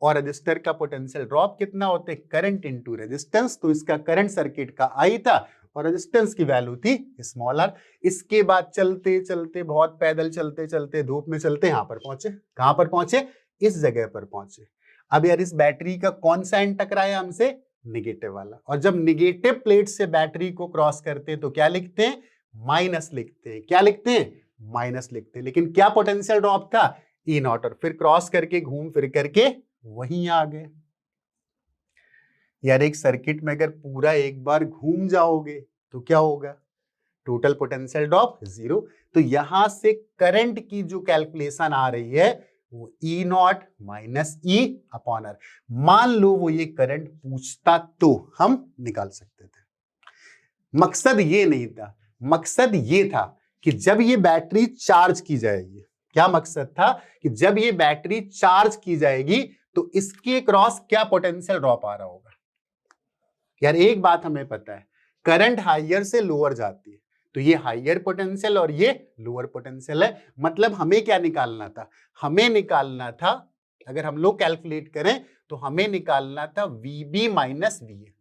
और रेजिस्टर का पोटेंशियल ड्रॉप कितना होता है, करंट इनटू रेजिस्टेंस, तो इसका करंट सर्किट का आई था और रेजिस्टेंस की वैल्यू थी स्मॉल आर। इसके बाद चलते चलते, बहुत पैदल चलते चलते, धूप में चलते, यहां पर पहुंचे। कहां पर पहुंचे, इस जगह पर पहुंचे। अब यार इस बैटरी का कौन सा एंड टकराया हमसे, निगेटिव वाला, और जब निगेटिव प्लेट से बैटरी को क्रॉस करते हैं तो क्या लिखते हैं, माइनस लिखते हैं। क्या लिखते हैं, माइनस लिखते हैं। लेकिन क्या पोटेंशियल ड्रॉप था, ई नॉट, और फिर क्रॉस करके घूम फिर करके वहीं आ गए। यार एक सर्किट में अगर पूरा एक बार घूम जाओगे तो क्या होगा, टोटल पोटेंशियल ड्रॉप 0। तो यहां से करंट की जो कैलकुलेशन आ रही है वो E not minus E upon R. मान लो वो ये करंट पूछता तो हम निकाल सकते थे। मकसद ये नहीं था, मकसद ये था कि जब ये बैटरी चार्ज की जाएगी, क्या मकसद था कि जब ये बैटरी चार्ज की जाएगी तो इसके क्रॉस क्या पोटेंशियल ड्रॉप आ रहा होगा। यार एक बात हमें पता है, करंट हाइयर से लोअर जाती है, तो ये हाइयर पोटेंशियल और ये लोअर पोटेंशियल है। मतलब हमें क्या निकालना था, हमें निकालना था, अगर हम लोग कैलकुलेट करें तो हमें निकालना था VB माइनस VA।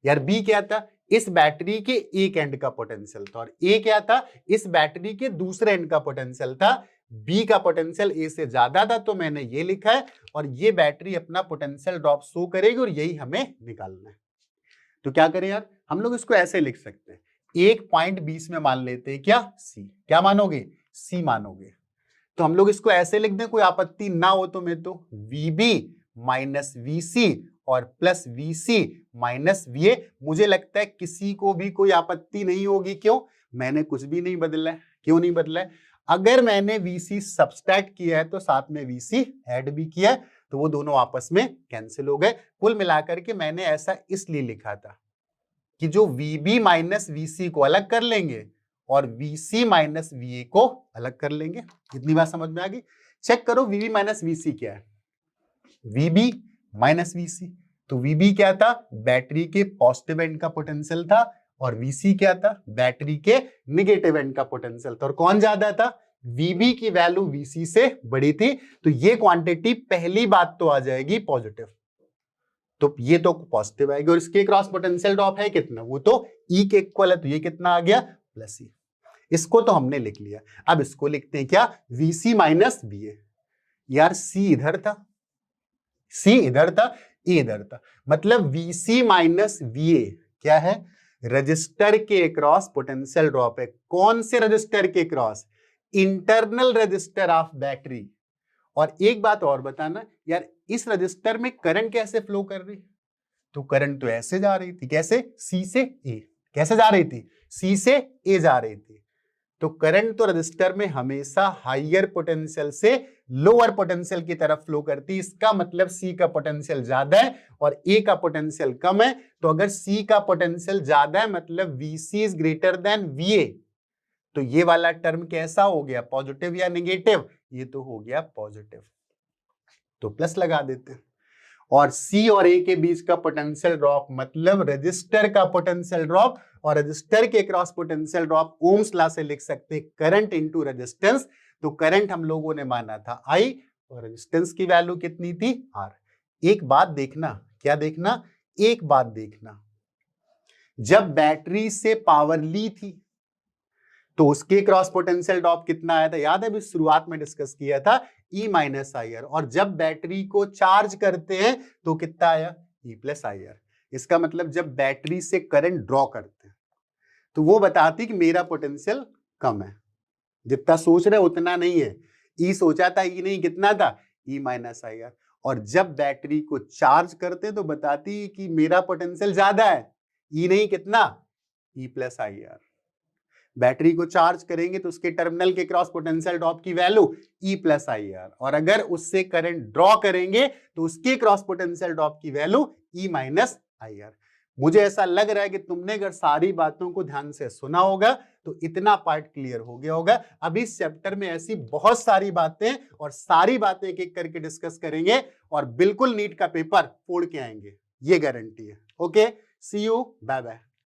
यार B क्या था, इस बैटरी के एक एंड का पोटेंशियल था, और A क्या था, इस बैटरी के दूसरे एंड का पोटेंशियल था। B का पोटेंशियल A से ज्यादा था तो मैंने ये लिखा है, और ये बैटरी अपना पोटेंशियल ड्रॉप शो करेगी और यही हमें निकालना है। तो क्या करें यार, हम लोग इसको ऐसे लिख सकते हैं, 1.20 में मान लेते हैं क्या, C। क्या मानोगे, C मानोगे। तो हम लोग इसको ऐसे लिख दें, कोई आपत्ति ना हो तो मैं तो VB माइनस VC और प्लस VC माइनस VA। मुझे लगता है किसी को भी कोई आपत्ति नहीं होगी। क्यों, मैंने कुछ भी नहीं बदला है। क्यों नहीं बदला है, अगर मैंने VC सब्सट्रैक्ट किया है तो साथ में VC ऐड भी किया है, तो वो दोनों आपस में कैंसिल हो गए। कुल मिलाकर के मैंने ऐसा इसलिए लिखा था कि जो VB माइनस VC को अलग कर लेंगे और VC माइनस VA को अलग कर लेंगे। इतनी बात समझ में आ गई। चेक करो VB माइनस VC क्या है, VB माइनस VC, तो VB क्या था, बैटरी के पॉजिटिव एंड का पोटेंशियल था, और VC क्या था, बैटरी के नेगेटिव एंड का पोटेंशियल था। और कौन ज्यादा था, VB की वैल्यू VC से बड़ी थी, तो ये क्वांटिटी पहली बात तो आ जाएगी पॉजिटिव, तो ये तो पॉजिटिव आएगी। और इसके क्रॉस पोटेंशियल ड्रॉप है कितना, वो तो E के इक्वल है, तो ये कितना आ गया, प्लस E। इसको तो हमने लिख लिया। अब इसको लिखते हैं क्या, VC माइनस VA। यार C इधर था, C इधर था, E इधर था, मतलब VC माइनस VA क्या है, रजिस्टर के अक्रॉस पोटेंशियल ड्रॉप है। कौन से रजिस्टर के cross? Internal register of battery. और एक बात और बताना यार, इस रजिस्टर में करंट कैसे फ्लो कर रही? तो करंट तो ऐसे जा रही थी, कैसे? सी से ए। कैसे जा रही थी? सी से ए जा रही थी। तो करंट तो रजिस्टर में हमेशा हायर पोटेंशियल से लोअर पोटेंशियल की तरफ फ्लो करती है। इसका मतलब सी का पोटेंशियल ज्यादा है और ए का पोटेंशियल कम है। तो अगर सी का पोटेंशियल ज्यादा है मतलब वीसी इज ग्रेटर देन वीए, तो ये वाला टर्म कैसा हो गया? पॉजिटिव या नेगेटिव? ये तो हो गया पॉजिटिव, तो प्लस लगा देते हैं। और सी और ए के बीच का पोटेंशियल ड्रॉप मतलब रजिस्टर का पोटेंशियल ड्रॉप, और रजिस्टर के cross potential drop ohms law से लिख सकते हैं करंट इनटू रेजिस्टेंस। तो करंट हम लोगों ने माना था आई और रेजिस्टेंस की वैल्यू कितनी थी? आर। एक बात देखना, क्या देखना? एक बात देखना, जब बैटरी से पावर ली थी तो उसके क्रॉस पोटेंशियल ड्रॉप कितना आया था? याद है अभी शुरुआत में डिस्कस किया था, E माइनस आई आर। और जब बैटरी को चार्ज करते हैं तो कितना आया? E plus I R. इसका मतलब जब बैटरी से करंट ड्रॉ करते हैं तो वो बताती कि मेरा पोटेंशियल कम है, जितना सोच रहे उतना नहीं है। E सोचा था, E नहीं, कितना था? E माइनस आई आर। और जब बैटरी को चार्ज करते तो बताती कि मेरा पोटेंशियल ज्यादा है, E नहीं, कितना? E plus I R. Battery को चार्ज करेंगे तो उसके टर्मिनल के क्रॉस पोटेंशियल ड्रॉप की वैल्यू E प्लस आई आर, और अगर उससे करंट ड्रॉ करेंगे तो उसके क्रॉस पोटेंशियल ड्रॉप की value E minus I R. मुझे ऐसा लग रहा है कि तुमने अगर सारी बातों को ध्यान से सुना होगा तो इतना पार्ट क्लियर हो गया होगा। अभी इस चैप्टर में ऐसी बहुत सारी बातें और सारी बातें एक एक करके डिस्कस करेंगे और बिल्कुल नीट का पेपर फोड़ के आएंगे, ये गारंटी है। Okay, see you, bye bye.